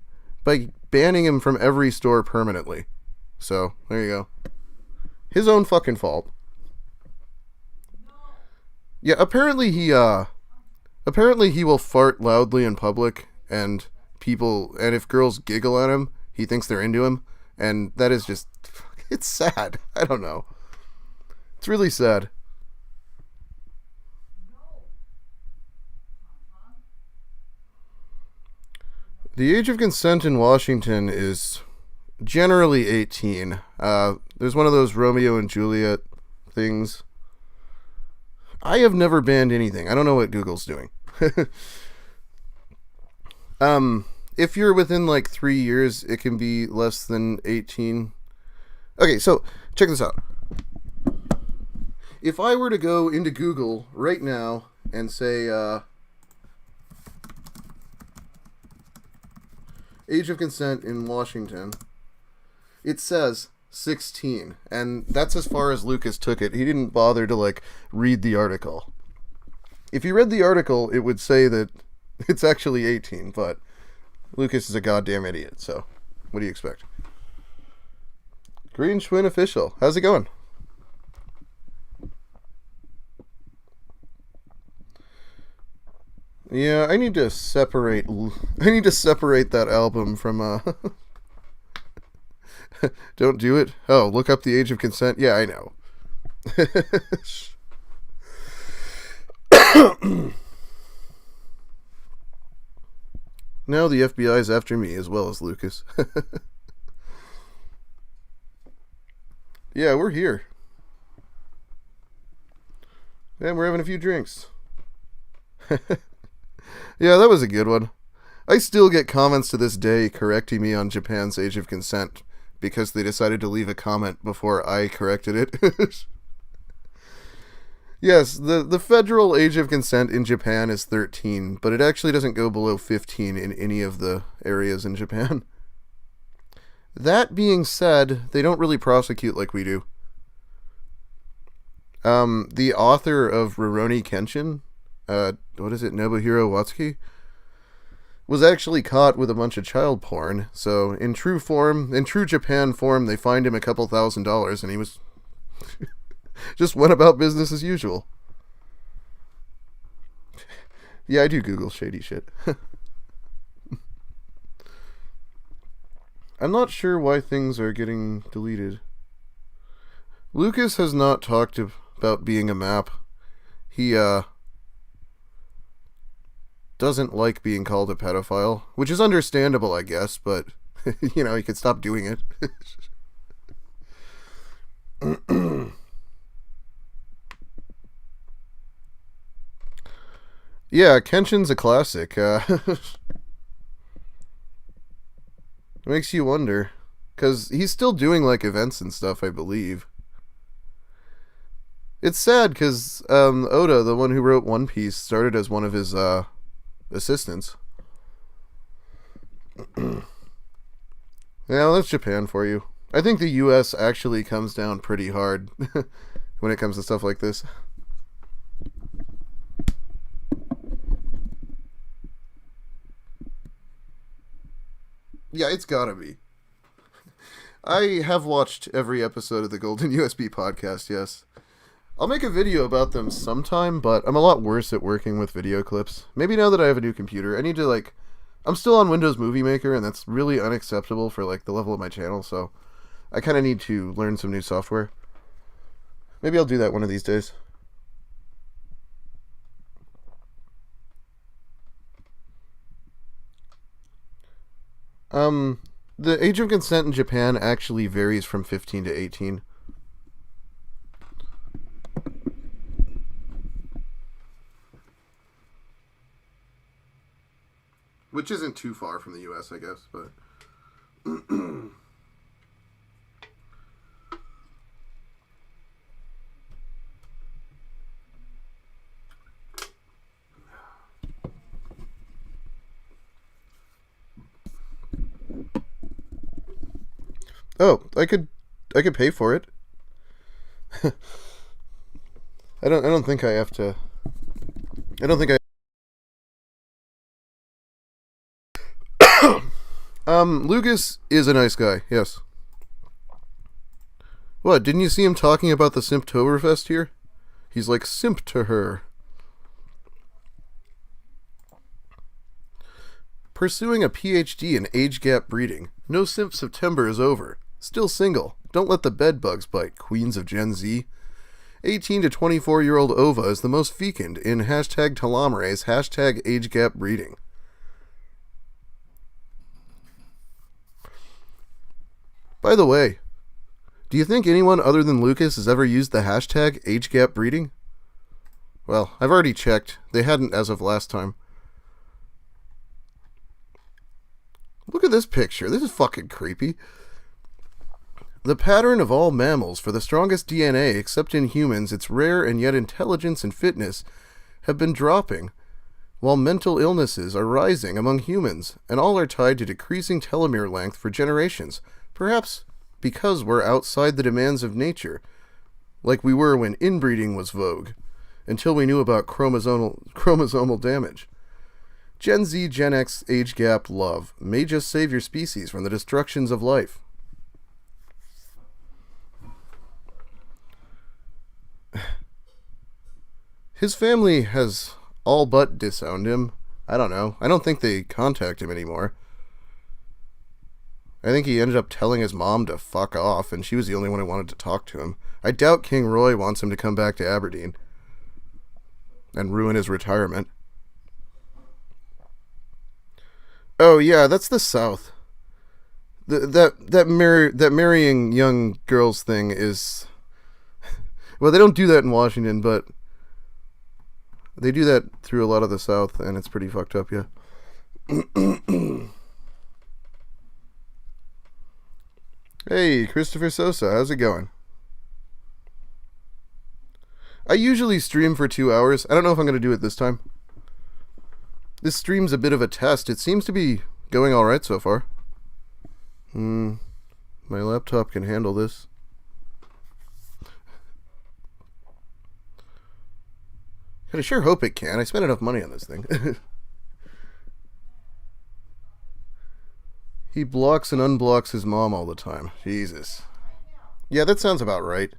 by banning him from every store permanently. So, there you go. His own fucking fault. Yeah, apparently he will fart loudly in public, and if girls giggle at him, he thinks they're into him, and that is just, it's sad. I don't know. It's really sad. The age of consent in Washington is generally 18. There's one of those Romeo and Juliet things. I have never banned anything. I don't know what Google's doing. If you're within like 3 years, it can be less than 18. Okay, so check this out. If I were to go into Google right now and say, age of consent in Washington, it says 16, and that's as far as Lucas took it. He didn't bother to, like, read the article. If you read the article, it would say that it's actually 18, but Lucas is a goddamn idiot, so what do you expect? Green Schwinn official, how's it going? Yeah, I need to separate that album from, Don't do it. Oh, look up the age of consent. Yeah, I know. Now the FBI's after me as well as Lucas. Yeah, we're here. And we're having a few drinks. Yeah, that was a good one. I still get comments to this day correcting me on Japan's age of consent because they decided to leave a comment before I corrected it. Yes, the federal age of consent in Japan is 13, but it actually doesn't go below 15 in any of the areas in Japan. That being said, they don't really prosecute like we do. The author of Rurouni Kenshin, Nobuhiro Watsuki, was actually caught with a bunch of child porn. So in true Japan form, they fined him a couple $1,000, and he was just went about business as usual. Yeah, I do Google shady shit. I'm not sure why things are getting deleted. Lucas has not talked about being a map. He, doesn't like being called a pedophile, which is understandable, I guess, but, you know, he could stop doing it. Yeah, Kenshin's a classic. Makes you wonder. Because he's still doing, like, events and stuff, I believe. It's sad, because Oda, the one who wrote One Piece, started as one of his assistants. Yeah, that's Japan for you. I think the U.S. actually comes down pretty hard when it comes to stuff like this. Yeah, it's gotta be. I have watched every episode of the Golden USB podcast, yes. I'll make a video about them sometime, but I'm a lot worse at working with video clips. Maybe now that I have a new computer, I need to, like... I'm still on Windows Movie Maker, and that's really unacceptable for, like, the level of my channel, so I kind of need to learn some new software. Maybe I'll do that one of these days. The age of consent in Japan actually varies from 15 to 18. Which isn't too far from the US, I guess, but... Oh, I could pay for it. I don't think I have to. I don't think I Lucas is a nice guy, yes. What, didn't you see him talking about the Simptoberfest here? He's like simp to her. Pursuing a Ph.D. in age gap breeding. No simp September is over. Still single. Don't let the bed bugs bite, queens of Gen Z. 18 to 24-year-old ova is the most fecund in hashtag telomerase, hashtag age gap breeding. By the way, do you think anyone other than Lucas has ever used the hashtag age gap breeding? Well, I've already checked. They hadn't as of last time. Look at this picture. This is fucking creepy. The pattern of all mammals for the strongest DNA, except in humans, its rare and yet intelligence and fitness have been dropping, while mental illnesses are rising among humans, and all are tied to decreasing telomere length for generations, perhaps because we're outside the demands of nature, like we were when inbreeding was vogue, until we knew about chromosomal damage. Gen Z, Gen X age gap love may just save your species from the destructions of life. His family has all but disowned him. I don't know. I don't think they contact him anymore. I think he ended up telling his mom to fuck off, and she was the only one who wanted to talk to him. I doubt King Roy wants him to come back to Aberdeen and ruin his retirement. Oh yeah, that's the South. That marrying young girls thing is... Well, they don't do that in Washington, but they do that through a lot of the South, and it's pretty fucked up, yeah. Hey, Christopher Sosa, how's it going? I usually stream for 2 hours. I don't know if I'm going to do it this time. This stream's a bit of a test. It seems to be going alright so far. My laptop can handle this. I sure hope it can. I spent enough money on this thing. He blocks and unblocks his mom all the time. Jesus. Yeah, that sounds about right.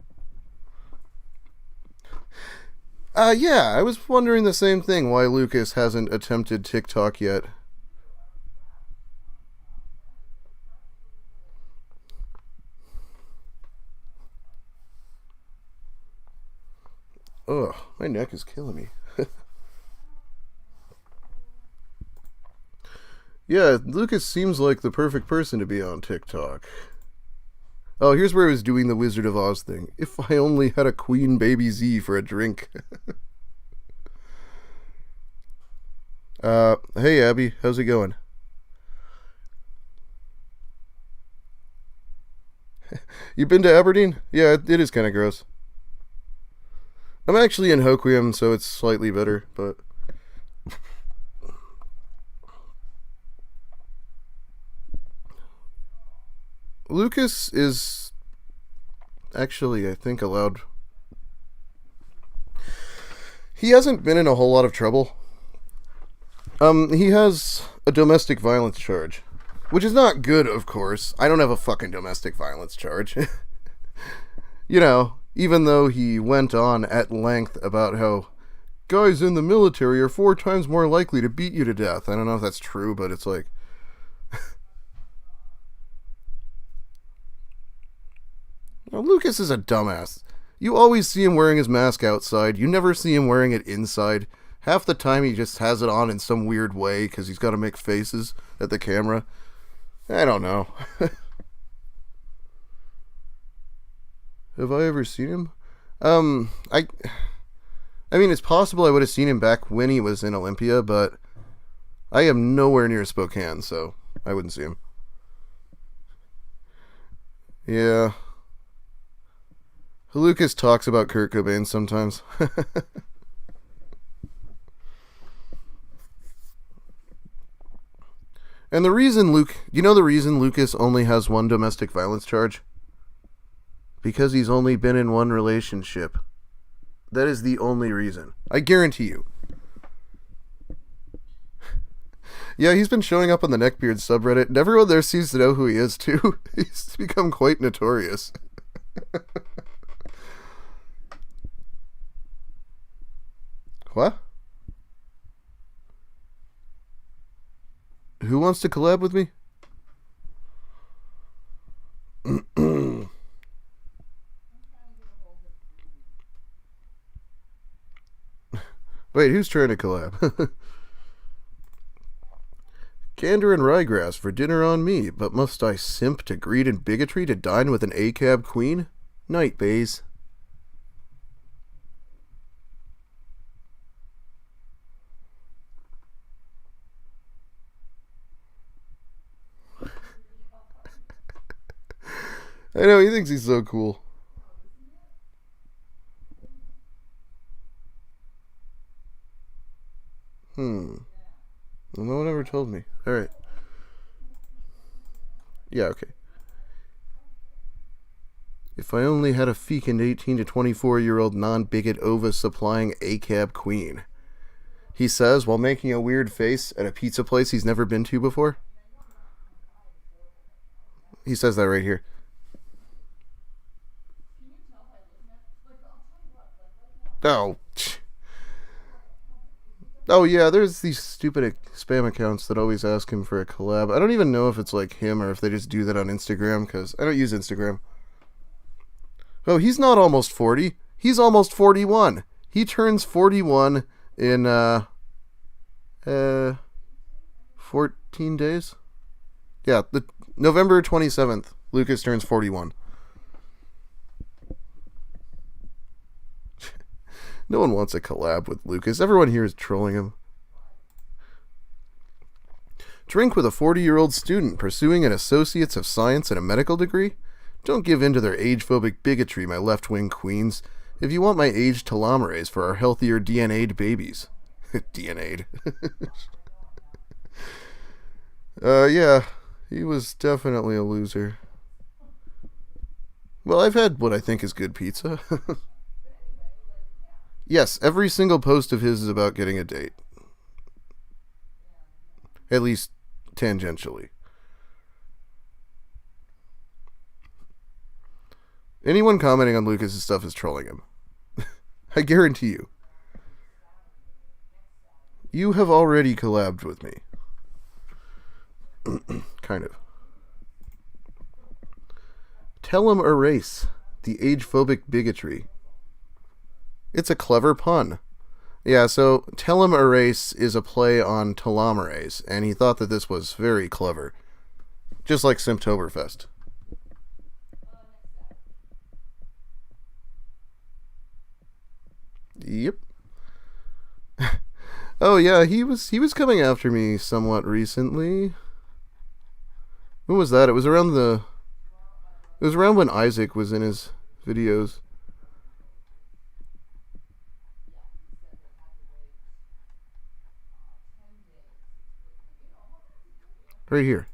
Yeah, I was wondering the same thing, why Lucas hasn't attempted TikTok yet. Ugh, my neck is killing me. Yeah, Lucas seems like the perfect person to be on TikTok. Oh, here's where he was doing the Wizard of Oz thing. If I only had a Queen Baby Z for a drink. Hey Abby, how's it going? You been to Aberdeen? Yeah, it is kind of gross. I'm actually in Hoquiam, so it's slightly better, but... Lucas is actually, I think, allowed... He hasn't been in a whole lot of trouble. He has a domestic violence charge, which is not good, of course. I don't have a fucking domestic violence charge. You know, even though he went on at length about how guys in the military are 4 times more likely to beat you to death. I don't know if that's true, but it's like... Well, Lucas is a dumbass. You always see him wearing his mask outside. You never see him wearing it inside. Half the time he just has it on in some weird way because he's got to make faces at the camera. I don't know. Have I ever seen him? I mean, it's possible I would have seen him back when he was in Olympia, but I am nowhere near Spokane, so I wouldn't see him. Yeah. Lucas talks about Kurt Cobain sometimes. And the reason the reason Lucas only has 1 domestic violence charge? Because he's only been in 1 relationship. That is the only reason. I guarantee you. Yeah, he's been showing up on the Neckbeard subreddit, and everyone there seems to know who he is, too. He's become quite notorious. What? Who wants to collab with me? Wait, who's trying to collab? Gander and ryegrass for dinner on me, but must I simp to greed and bigotry to dine with an ACAB queen? Night, bays. I know, he thinks he's so cool. Well, no one ever told me. Alright. Yeah, okay. If I only had a fecund 18 to 24-year-old non-bigot ova-supplying ACAB queen. He says while making a weird face at a pizza place he's never been to before. He says that right here. Oh. Oh yeah, there's these stupid spam accounts that always ask him for a collab. I don't even know if it's like him or if they just do that on Instagram, because I don't use Instagram. Oh, he's not almost 40. He's almost 41. He turns 41 in 14 days? Yeah, the November 27th, Lucas turns 41. No one wants a collab with Lucas. Everyone here is trolling him. Drink with a 40-year-old student pursuing an Associates of Science and a medical degree? Don't give in to their age-phobic bigotry, my left-wing queens. If you want my aged telomerase for our healthier DNA'd babies. DNA'd. Yeah, he was definitely a loser. Well, I've had what I think is good pizza. Yes, every single post of his is about getting a date. At least tangentially. Anyone commenting on Lucas's stuff is trolling him. I guarantee you. You have already collabed with me. Kind of. Tell him erase the age-phobic bigotry. It's a clever pun. Yeah, so tell him erase is a play on telomerase, and he thought that this was very clever. Just like Simptoberfest. Yep. Oh yeah, he was coming after me somewhat recently. When was that? It was around It was around when Isaac was in his videos. Right here.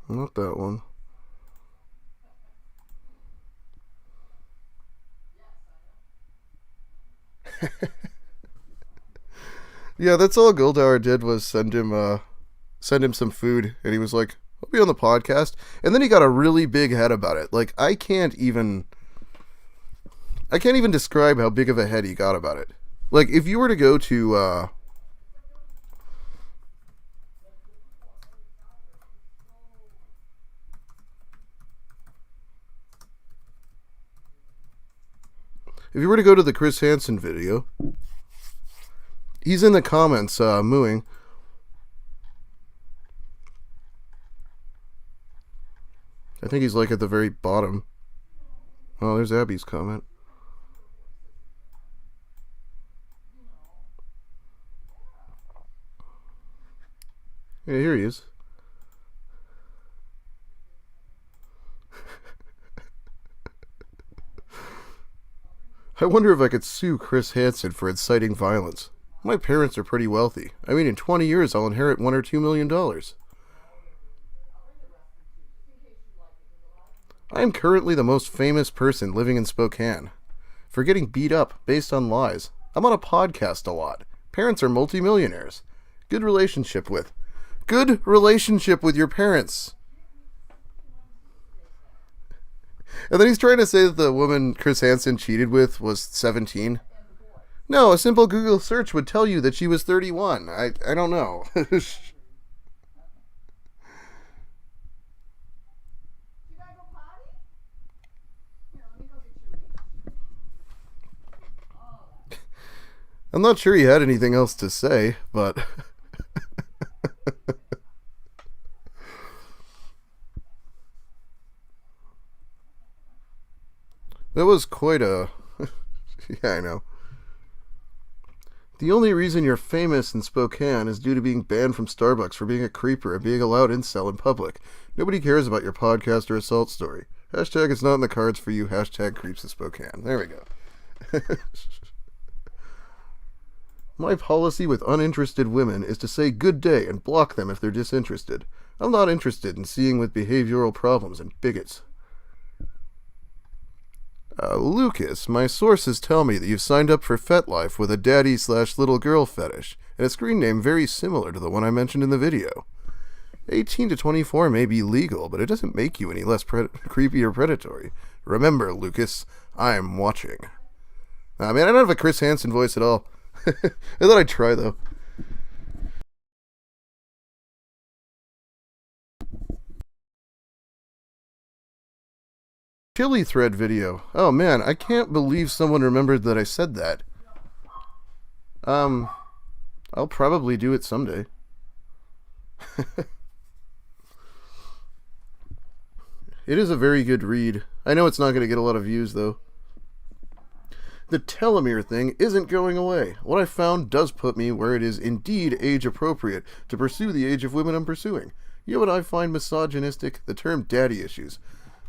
Not that one. Yeah, that's all Goldauer did was send him some food, and he was like, I'll be on the podcast. And then he got a really big head about it. Like, I can't even describe how big of a head he got about it. Like, if you were to go to the Chris Hanson video, he's in the comments mooing. I think he's like at the very bottom. Oh, there's Abby's comment. Yeah, here he is. I wonder if I could sue Chris Hanson for inciting violence. My parents are pretty wealthy. I mean, in 20 years I'll inherit $1 or $2 million. I am currently the most famous person living in Spokane for getting beat up based on lies. I'm on a podcast a lot. Parents are multimillionaires. Good relationship with your parents. And then he's trying to say that the woman Chris Hanson cheated with was 17. No, a simple Google search would tell you that she was 31. I don't know. I'm not sure he had anything else to say, but that was quite a... Yeah, I know. The only reason you're famous in Spokane is due to being banned from Starbucks for being a creeper and being a loud incel in public. Nobody cares about your podcast or assault story. Hashtag it's not in the cards for you. Hashtag creeps in Spokane. There we go. My policy with uninterested women is to say good day and block them if they're disinterested. I'm not interested in seeing with behavioral problems and bigots. Lucas, my sources tell me that you've signed up for FetLife with a daddy/little girl fetish, and a screen name very similar to the one I mentioned in the video. 18 to 24 may be legal, but it doesn't make you any less creepy or predatory. Remember, Lucas, I'm watching. Man, I don't have a Chris Hanson voice at all. I thought I'd try, though. Chili thread video. Oh man, I can't believe someone remembered that I said that. I'll probably do it someday. It is a very good read. I know it's not going to get a lot of views, though. The telomere thing isn't going away. What I found does put me where it is indeed age appropriate to pursue the age of women I'm pursuing. You know what I find misogynistic? The term daddy issues.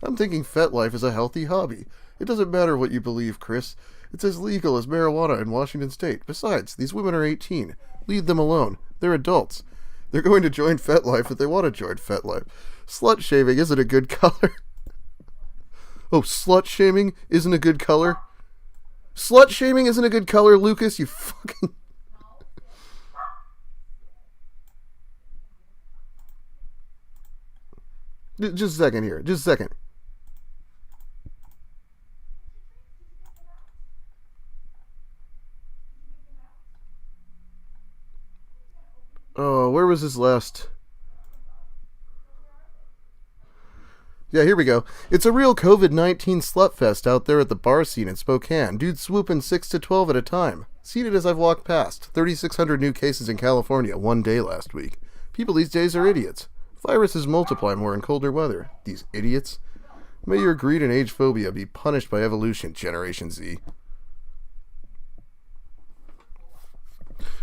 I'm thinking FetLife is a healthy hobby. It doesn't matter what you believe, Chris. It's as legal as marijuana in Washington State. Besides, these women are 18. Leave them alone. They're adults. They're going to join FetLife if they want to join FetLife. Slut shaming isn't a good color. Oh, slut shaming isn't a good color? Slut shaming isn't a good color, Lucas, you fucking... Just a second here. Just a second. Oh, where was his last... Yeah, here we go. It's a real COVID-19 slutfest out there at the bar scene in Spokane. Dudes swooping 6 to 12 at a time. Seen it as I've walked past. 3,600 new cases in California one day last week. People these days are idiots. Viruses multiply more in colder weather. These idiots. May your greed and age phobia be punished by evolution, Generation Z.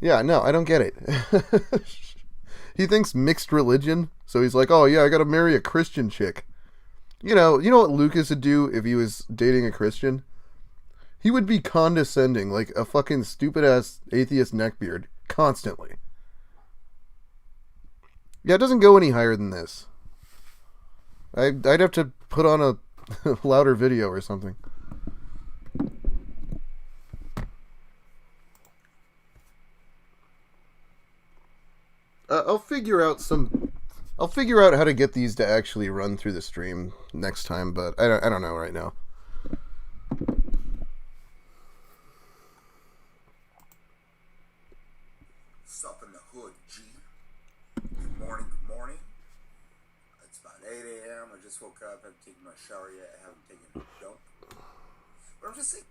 Yeah, no, I don't get it. He thinks mixed religion, so he's like, oh yeah, I gotta marry a Christian chick. You know what Lucas would do if he was dating a Christian? He would be condescending like a fucking stupid-ass atheist neckbeard constantly. Yeah, it doesn't go any higher than this. I'd have to put on a louder video or something. I'll figure out how to get these to actually run through the stream next time, but I don't know right now. Sup in the hood, G. Good morning. It's about 8 a.m. I just woke up, haven't taken my shower yet, I haven't taken a dump. But I'm just saying.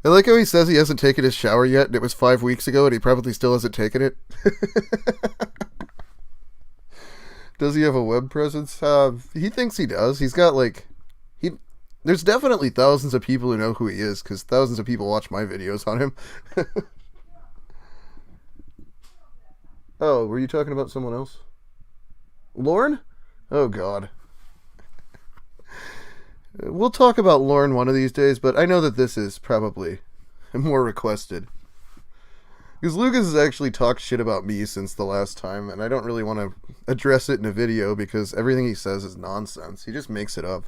I like how he says he hasn't taken his shower yet, and it was 5 weeks ago, and he probably still hasn't taken it. Does he have a web presence? He thinks he does. He's got, there's definitely thousands of people who know who he is, because thousands of people watch my videos on him. Oh, were you talking about someone else? Lauren? Oh, God. We'll talk about Lauren one of these days, but I know that this is probably more requested. Because Lucas has actually talked shit about me since the last time, and I don't really want to address it in a video because everything he says is nonsense. He just makes it up.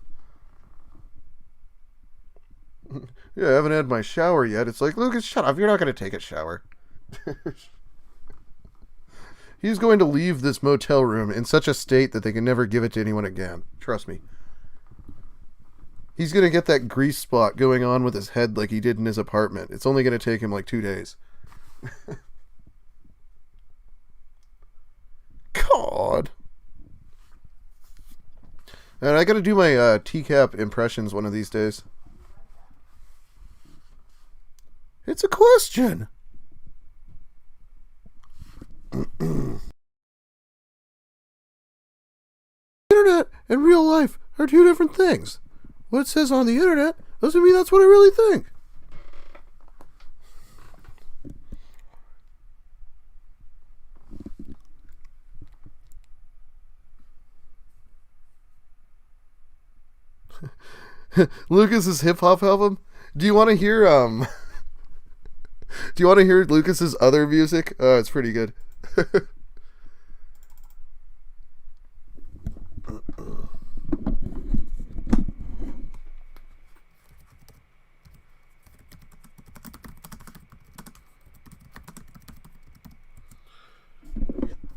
Yeah, I haven't had my shower yet. It's like, Lucas, shut up. You're not going to take a shower. He's going to leave this motel room in such a state that they can never give it to anyone again. Trust me. He's going to get that grease spot going on with his head like he did in his apartment. It's only going to take him like 2 days. God. And I got to do my TCAP impressions one of these days. It's a question. Internet and real life are two different things. What it says on the internet doesn't mean that's what I really think. Lucas's hip hop album? Do you want to hear Lucas's other music? Oh, it's pretty good.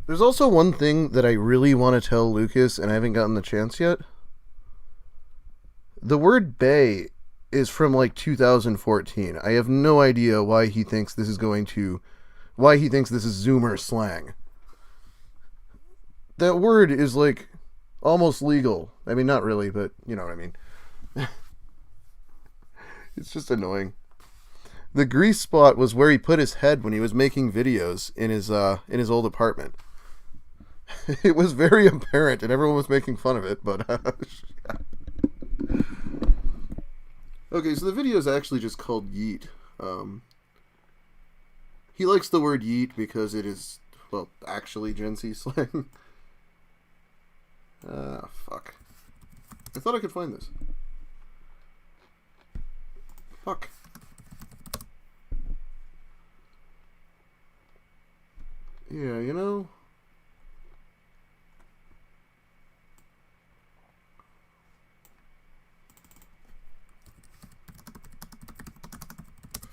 There's also one thing that I really want to tell Lucas, and I haven't gotten the chance yet. The word bae is from like 2014. I have no idea why he thinks this is Zoomer slang. That word is like almost legal. I mean, not really, but you know what I mean. It's just annoying. The grease spot was where he put his head when he was making videos in his old apartment. It was very apparent, and everyone was making fun of it, but... Okay, so the video is actually just called Yeet. He likes the word Yeet because it is, well, actually Gen Z slang. Fuck. I thought I could find this. Fuck. Yeah, you know...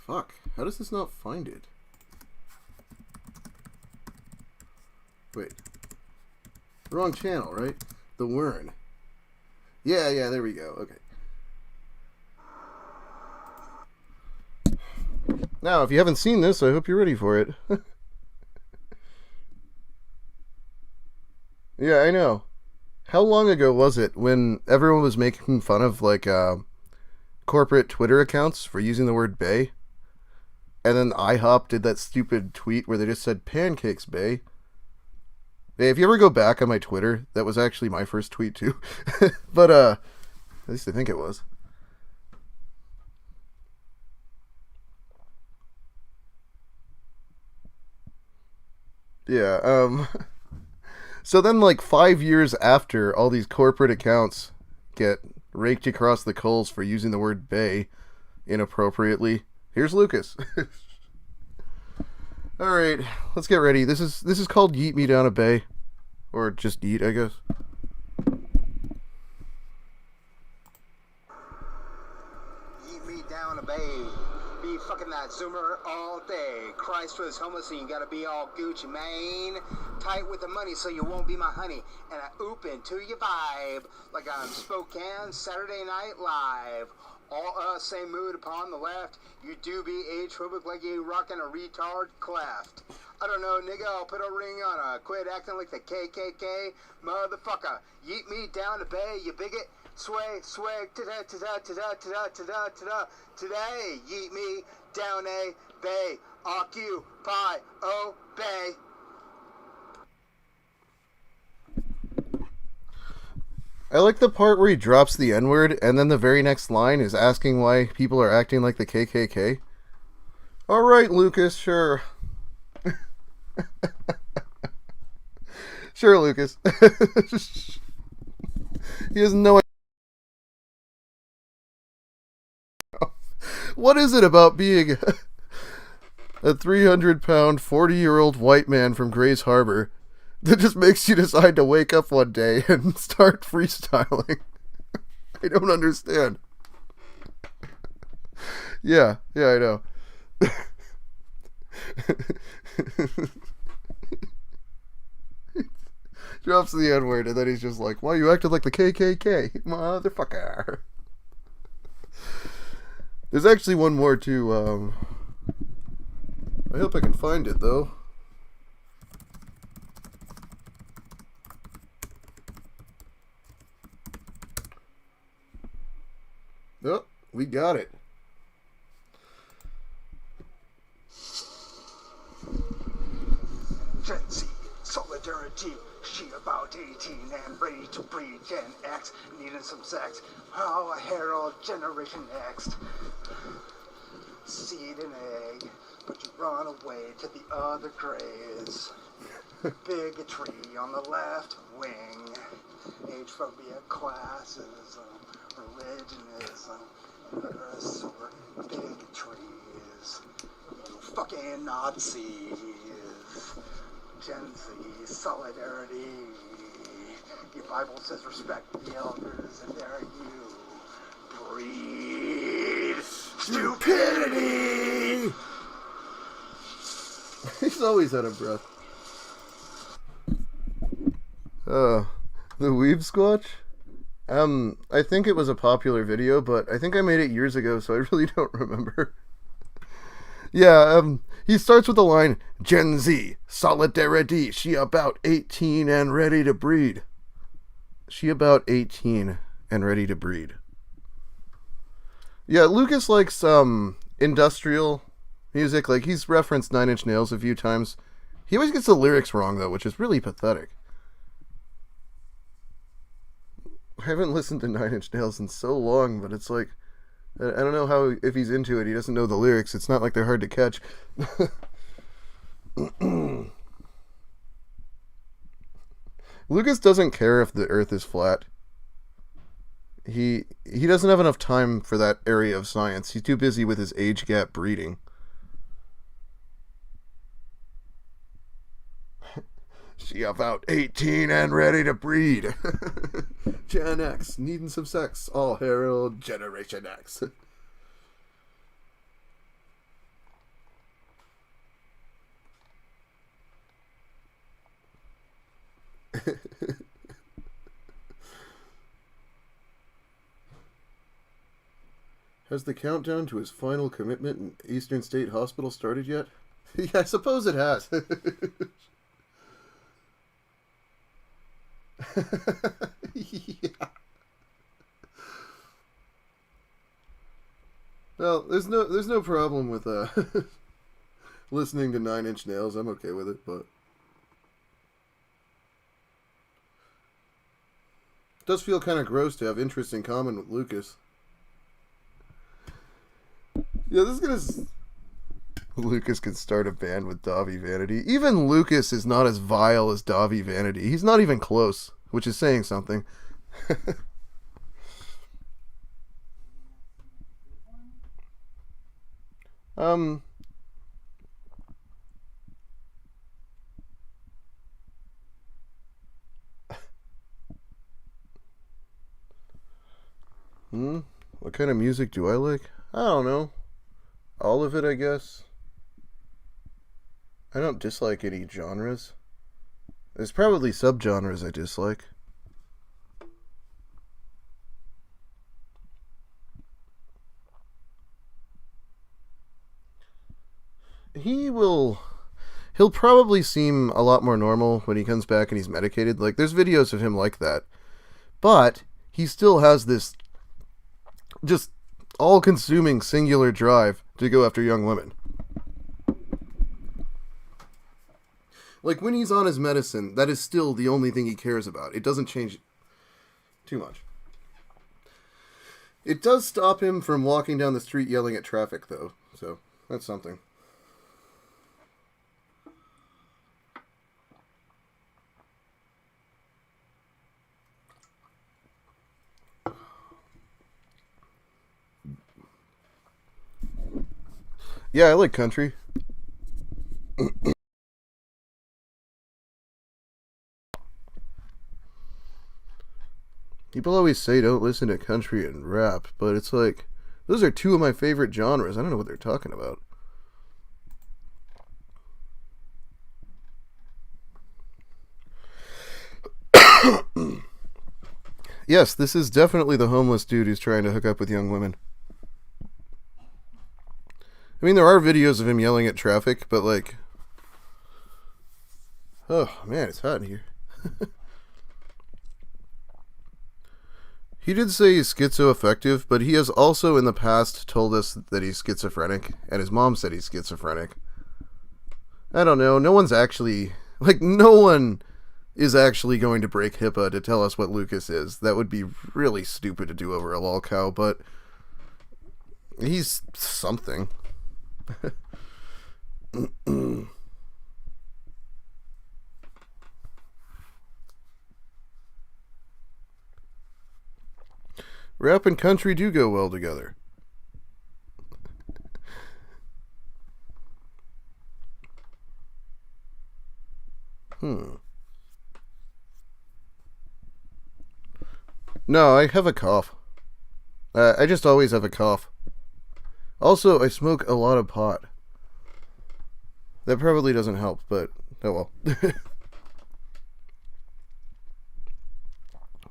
Fuck. How does this not find it? Wait. Wrong channel, right? The Werner. Yeah, there we go. Okay. Now, if you haven't seen this, I hope you're ready for it. Yeah, I know. How long ago was it when everyone was making fun of, like, corporate Twitter accounts for using the word bae? And then IHOP did that stupid tweet where they just said, pancakes, bae. Hey, if you ever go back on my Twitter, that was actually my first tweet, too. But, at least I think it was. Yeah, so then like 5 years after all these corporate accounts get raked across the coals for using the word bae inappropriately, here's Lucas. Alright, let's get ready. This is called Yeet Me Down a Bay. Or just Yeet, I guess. Yeet me down a bay. Be fucking that zoomer all day. Christ was homeless and you gotta be all Gucci, man. Tight with the money so you won't be my honey. And I oop into your vibe like I'm Spokane Saturday Night Live. All same mood upon the left. You do be age-phobic like you rockin' a retard cleft. I don't know, nigga, I'll put a ring on her. Quit acting like the KKK, motherfucker. Yeet me down the bay, you bigot. Sway, swag, ta-da. Today, yeet me down a bay. Occupy, obey. I like the part where he drops the N-word, and then the very next line is asking why people are acting like the KKK. Alright, Lucas, sure. Sure, Lucas. He has no idea. What is it about being a 300-pound, 40-year-old white man from Grays Harbor that just makes you decide to wake up one day and start freestyling? I don't understand. Yeah, I know. Drops the N-word and then he's just like, "Why you acted like the KKK, motherfucker?" There's actually one more too. I hope I can find it though. Oh, we got it. Gen Z, solidarity, she about 18 and ready to breed. Gen X, needing some sex. Oh, a herald, Generation Next. Seed and egg, but you run away to the other grays. Bigotry on the left wing. Age phobia, classism, religionism, murder, sort, bigotries. You fucking Nazis. Gen Z, solidarity. Your Bible says respect the elders, and there you breed stupidity. He's always out of breath. The Weeb Squatch? I think it was a popular video, but I think I made it years ago, so I really don't remember. Yeah, he starts with the line, Gen Z, solidarity, she about 18 and ready to breed. She about 18 and ready to breed. Yeah, Lucas likes, industrial music. Like, he's referenced Nine Inch Nails a few times. He always gets the lyrics wrong, though, which is really pathetic. I haven't listened to Nine Inch Nails in so long, but it's like, I don't know how, if he's into it, he doesn't know the lyrics. It's not like they're hard to catch. Lucas doesn't care if the earth is flat. He doesn't have enough time for that area of science. He's too busy with his age gap breeding. She about 18 and ready to breed. Gen X, needing some sex. All herald Generation X. Has the countdown to his final commitment in Eastern State Hospital started yet? Yeah, I suppose it has. Yeah. Well, there's no problem with listening to Nine Inch Nails. I'm okay with it, but it does feel kind of gross to have interests in common with Lucas. Yeah, this is gonna Lucas could start a band with Davi Vanity. Even Lucas is not as vile as Davi Vanity. He's not even close, which is saying something. What kind of music do I like? I don't know. All of it, I guess. I don't dislike any genres. There's probably subgenres I dislike. He'll probably seem a lot more normal when he comes back and he's medicated. Like, there's videos of him like that. But he still has this just all-consuming singular drive to go after young women. Like, when he's on his medicine, that is still the only thing he cares about. It doesn't change too much. It does stop him from walking down the street yelling at traffic, though. So, that's something. Yeah, I like country. People always say don't listen to country and rap, but it's like, those are two of my favorite genres. I don't know what they're talking about. Yes, this is definitely the homeless dude who's trying to hook up with young women. I mean, there are videos of him yelling at traffic, but like... Oh, man, it's hot in here. He did say he's schizoaffective, but he has also in the past told us that he's schizophrenic, and his mom said he's schizophrenic. I don't know, no one is actually going to break HIPAA to tell us what Lucas is. That would be really stupid to do over a lol cow, but he's something. Rap and country do go well together. No, I have a cough. I just always have a cough. Also, I smoke a lot of pot. That probably doesn't help, but oh well.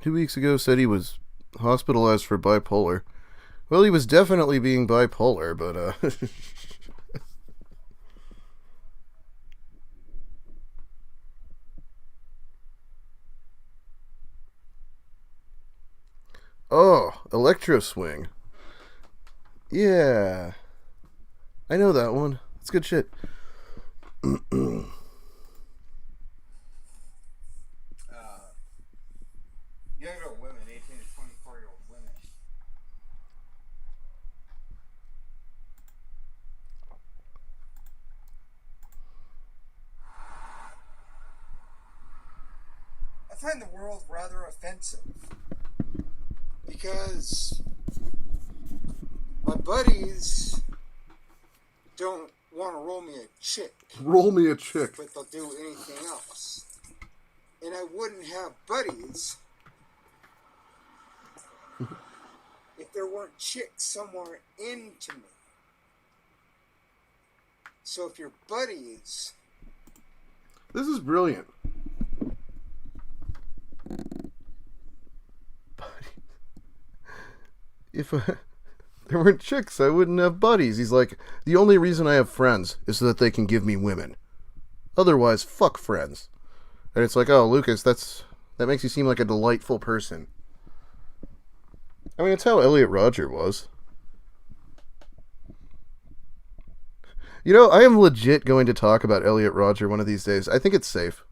2 weeks ago said he was hospitalized for bipolar. Well, he was definitely being bipolar, but Oh, Electro Swing. Yeah. I know that one. It's good shit. Younger women, 18 to 24-year-old women. I find the world rather offensive because my buddies don't want to roll me a chick. Roll me a chick. But they'll do anything else. And I wouldn't have buddies if there weren't chicks somewhere into me. So if your buddies... This is brilliant. If there weren't chicks, I wouldn't have buddies. He's like, the only reason I have friends is so that they can give me women. Otherwise, fuck friends. And it's like, oh, Lucas, that makes you seem like a delightful person. I mean, it's how Elliot Rodger was. You know, I am legit going to talk about Elliot Rodger one of these days. I think it's safe.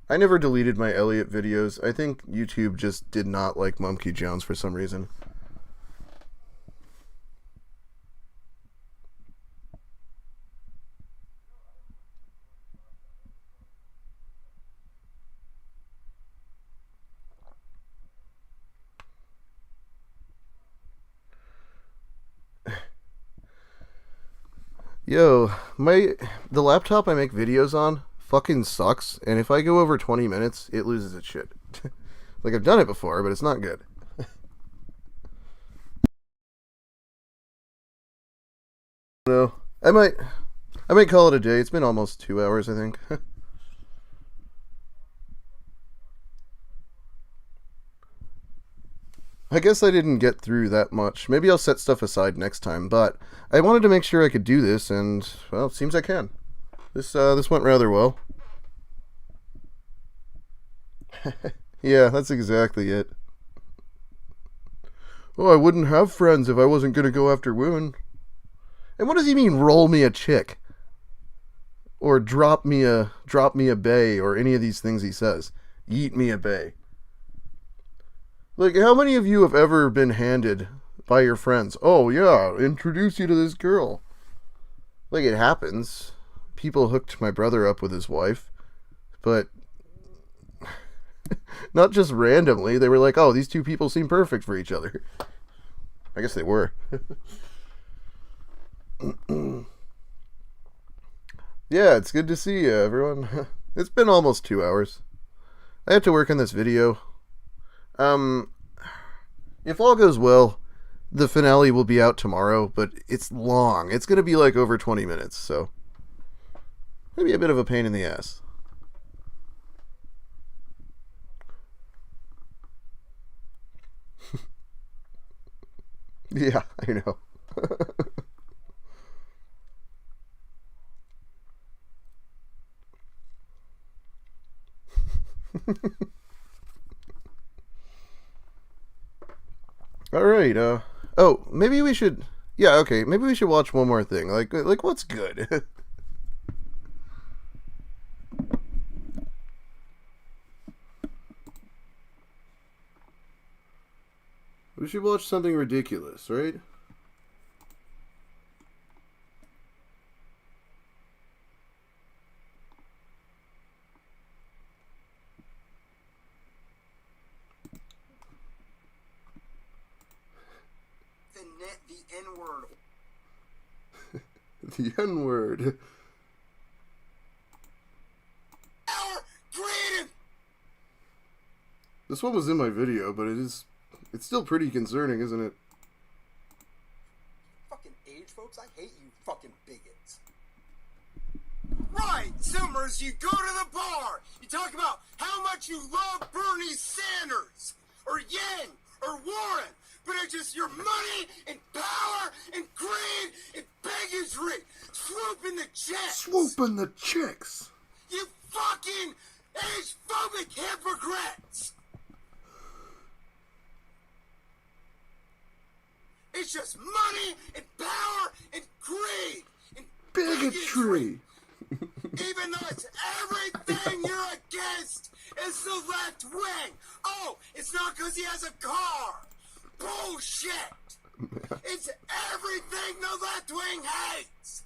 I never deleted my Elliot videos. I think YouTube just did not like Mumkey Jones for some reason. Yo, the laptop I make videos on fucking sucks, and if I go over 20 minutes, it loses its shit. Like, I've done it before, but it's not good. No, I might call it a day. It's been almost 2 hours, I think. I guess I didn't get through that much. Maybe I'll set stuff aside next time, but I wanted to make sure I could do this, and, well, it seems I can. This went rather well. Yeah, that's exactly it. Oh, I wouldn't have friends if I wasn't gonna go after women. And what does he mean, roll me a chick? Or drop me a bae, or any of these things he says. Yeet me a bae. Like, how many of you have ever been handed by your friends, oh yeah, introduce you to this girl? Like, it happens. People hooked my brother up with his wife, but not just randomly. They were like, oh, these two people seem perfect for each other. I guess they were. Yeah, it's good to see you, everyone. It's been almost 2 hours. I have to work on this video. If all goes well, the finale will be out tomorrow, but it's long. It's going to be like over 20 minutes, so maybe a bit of a pain in the ass. Yeah, I know. Alright, oh, maybe we should, yeah, okay, maybe we should watch one more thing, like what's good? We should watch something ridiculous, right? The N-word. The N-word. This one was in my video, but it's still pretty concerning, isn't it? Fucking age folks, I hate you fucking bigots. Right, Summers, you go to the bar, you talk about how much you love Bernie Sanders, or Yang, or Warren, but it's just your money, and power, and greed, and bigotry, swooping the chicks. Swooping the chicks. You fucking age-phobic hypocrites. It's just money, and power, and greed, and bigotry. Even though it's everything you're against is the left wing. Oh, it's not because he has a car. Bullshit. It's everything the left wing hates.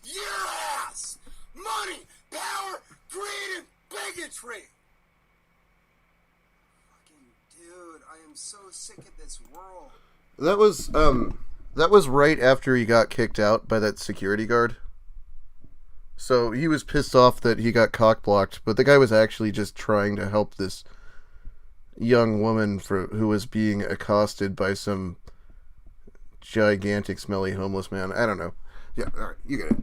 Your ass. Money, power, greed, and bigotry. Fucking dude, I am so sick of this world. That was right after he got kicked out by that security guard. So he was pissed off that he got cock-blocked, but the guy was actually just trying to help this young woman who was being accosted by some gigantic, smelly homeless man. I don't know. Yeah, alright, you get it.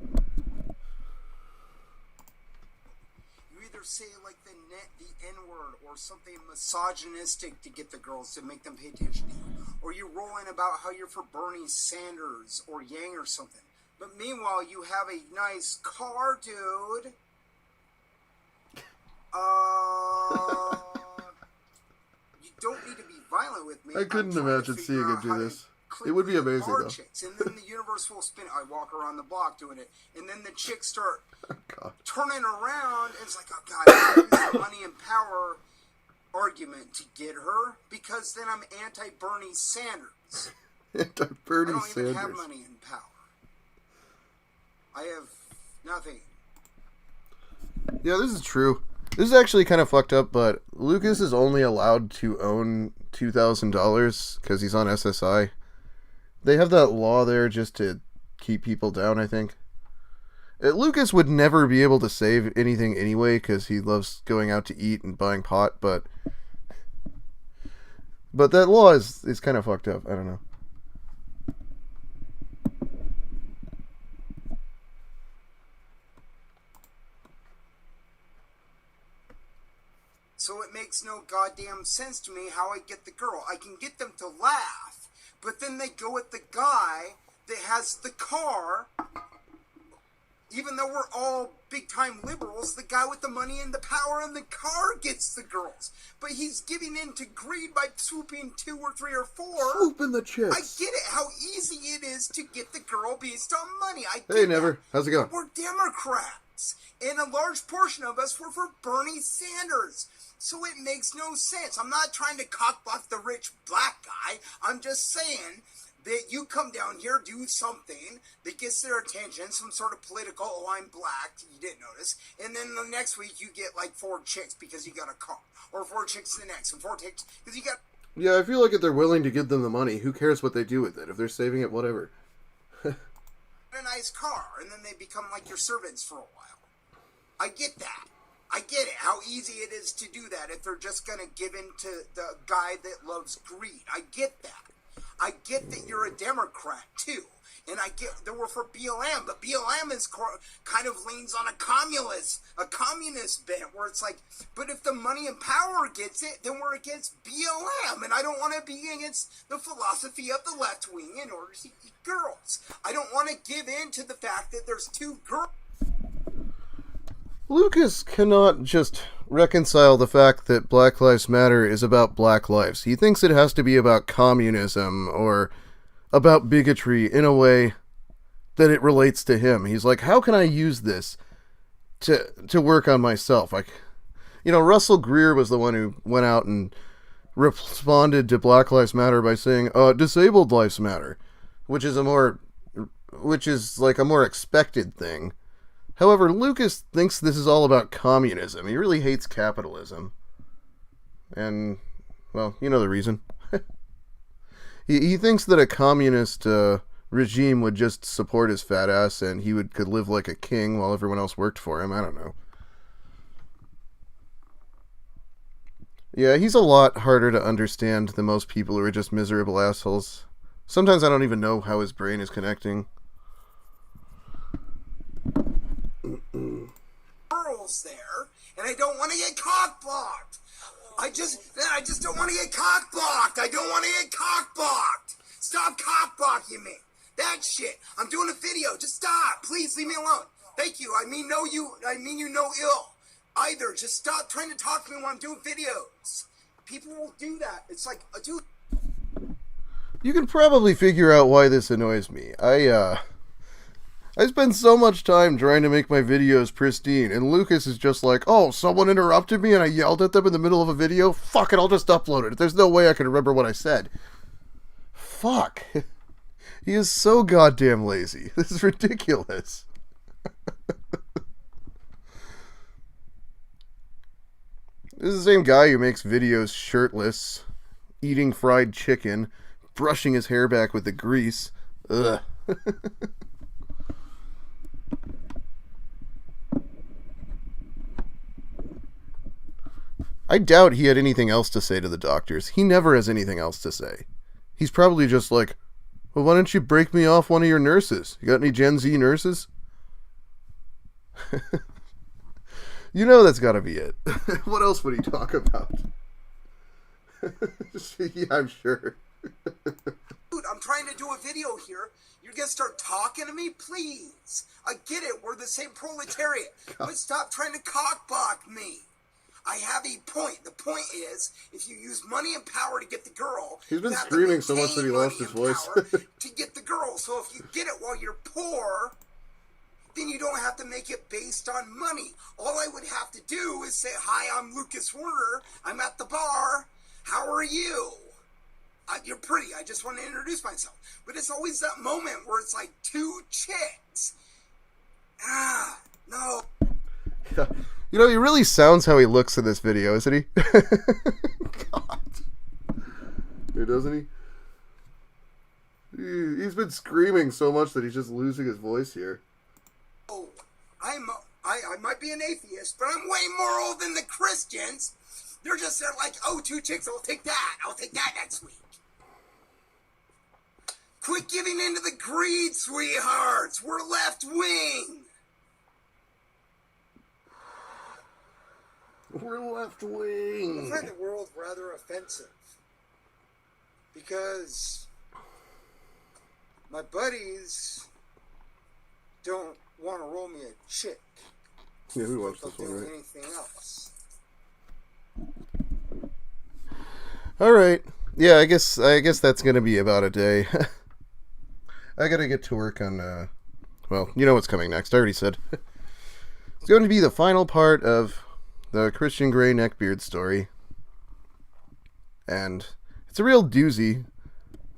You either say like the N-word or something misogynistic to get the girls to make them pay attention to you, or you roll in about how you're for Bernie Sanders or Yang or something. But meanwhile, you have a nice car, dude. You don't need to be violent with me. I couldn't imagine seeing him do this. It would be amazing, though. Chicks. And then the universe will spin. I walk around the block doing it. And then the chicks start turning around. And it's like, oh, God, I use the money and power argument to get her. Because then I'm anti-Bernie Sanders. Anti-Bernie Sanders. I don't even have money and power. I have nothing. Yeah, this is true. This is actually kind of fucked up, but Lucas is only allowed to own $2,000 because he's on SSI. They have that law there just to keep people down, I think. Lucas would never be able to save anything anyway because he loves going out to eat and buying pot, but that law is kind of fucked up. I don't know. So it makes no goddamn sense to me how I get the girl. I can get them to laugh, but then they go with the guy that has the car. Even though we're all big-time liberals, the guy with the money and the power and the car gets the girls. But he's giving in to greed by swooping 2 or 3 or 4. Swooping the chicks. I get it, how easy it is to get the girl based on money. I get Hey, Never. How's it going? We're Democrats, and a large portion of us were for Bernie Sanders. So it makes no sense. I'm not trying to cockblock the rich black guy. I'm just saying that you come down here, do something that gets their attention, some sort of political, oh, I'm black, you didn't notice, and then the next week you get like 4 chicks because you got a car, or 4 chicks the next, and 4 chicks because you got... Yeah, I feel like if they're willing to give them the money, who cares what they do with it? If they're saving it, whatever. a nice car, and then they become like your servants for a while. I get that. I get it, how easy it is to do that if they're just going to give in to the guy that loves greed. I get that. I get that you're a Democrat, too. And I get that we're for BLM, but BLM is kind of leans on a communist bent, where it's like, but if the money and power gets it, then we're against BLM. And I don't want to be against the philosophy of the left wing in order to eat girls. I don't want to give in to the fact that there's 2 girls. Lucas cannot just reconcile the fact that Black Lives Matter is about black lives. He thinks it has to be about communism or about bigotry in a way that it relates to him. He's like, how can I use this to work on myself? Like, you know, Russell Greer was the one who went out and responded to Black Lives Matter by saying, disabled lives matter, which is like a more expected thing. However, Lucas thinks this is all about communism. He really hates capitalism. And, well, you know the reason. He thinks that a communist regime would just support his fat ass and he could live like a king while everyone else worked for him. I don't know. Yeah, he's a lot harder to understand than most people who are just miserable assholes. Sometimes I don't even know how his brain is connecting. Girls there, and I don't want to get cock-blocked. I just don't want to get cock-blocked. I don't want to get cock-blocked. Stop cock-blocking me. That shit. I'm doing a video. Just stop. Please leave me alone. Thank you. I mean you no ill. Either. Just stop trying to talk to me when I'm doing videos. People will do that. It's like, dude. You can probably figure out why this annoys me. I spend so much time trying to make my videos pristine, and Lucas is just like, oh, someone interrupted me and I yelled at them in the middle of a video? Fuck it, I'll just upload it. There's no way I can remember what I said. Fuck. He is so goddamn lazy. This is ridiculous. This is the same guy who makes videos shirtless, eating fried chicken, brushing his hair back with the grease. Ugh. I doubt he had anything else to say to the doctors. He never has anything else to say. He's probably just like, well, why don't you break me off one of your nurses? You got any Gen Z nurses? You know that's gotta be it. What else would he talk about? Yeah, I'm sure. Dude, I'm trying to do a video here. You're gonna start talking to me? Please. I get it. We're the same proletariat. God. But stop trying to cockblock me. I have a point. The point is, if you use money and power to get the girl... He's been screaming so much that he lost his voice. to get the girl. So if you get it while you're poor, then you don't have to make it based on money. All I would have to do is say, hi, I'm Lucas Werner. I'm at the bar. How are you? You're pretty. I just want to introduce myself. But it's always that moment where it's like 2 chicks. No. Yeah. You know, he really sounds how he looks in this video, isn't he? God. Here, doesn't he? He's been screaming so much that he's just losing his voice here. Oh, I might be an atheist, but I'm way moral than the Christians. They're like, oh, 2 chicks, I'll take that next week. Quit giving into the greed, sweethearts. We're left wing. We're left wing. I find the world rather offensive because my buddies don't want to roll me a chick. Yeah, we watched this They'll one, do right? anything else. All right. Yeah, I guess that's gonna be about a day. I gotta get to work on. Well, you know what's coming next. I already said. It's going to be the final part of the Christian Grey neckbeard story, and it's a real doozy.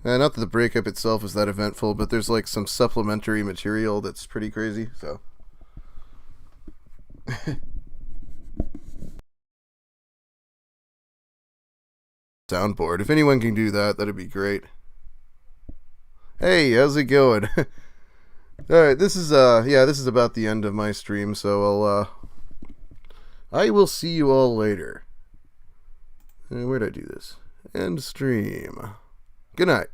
Not that the breakup itself is that eventful, but there's like some supplementary material that's pretty crazy. So. Soundboard. If anyone can do that, that'd be great. Hey, how's it going? Alright, this is about the end of my stream, so I will see you all later. Where'd I do this? End stream. Good night.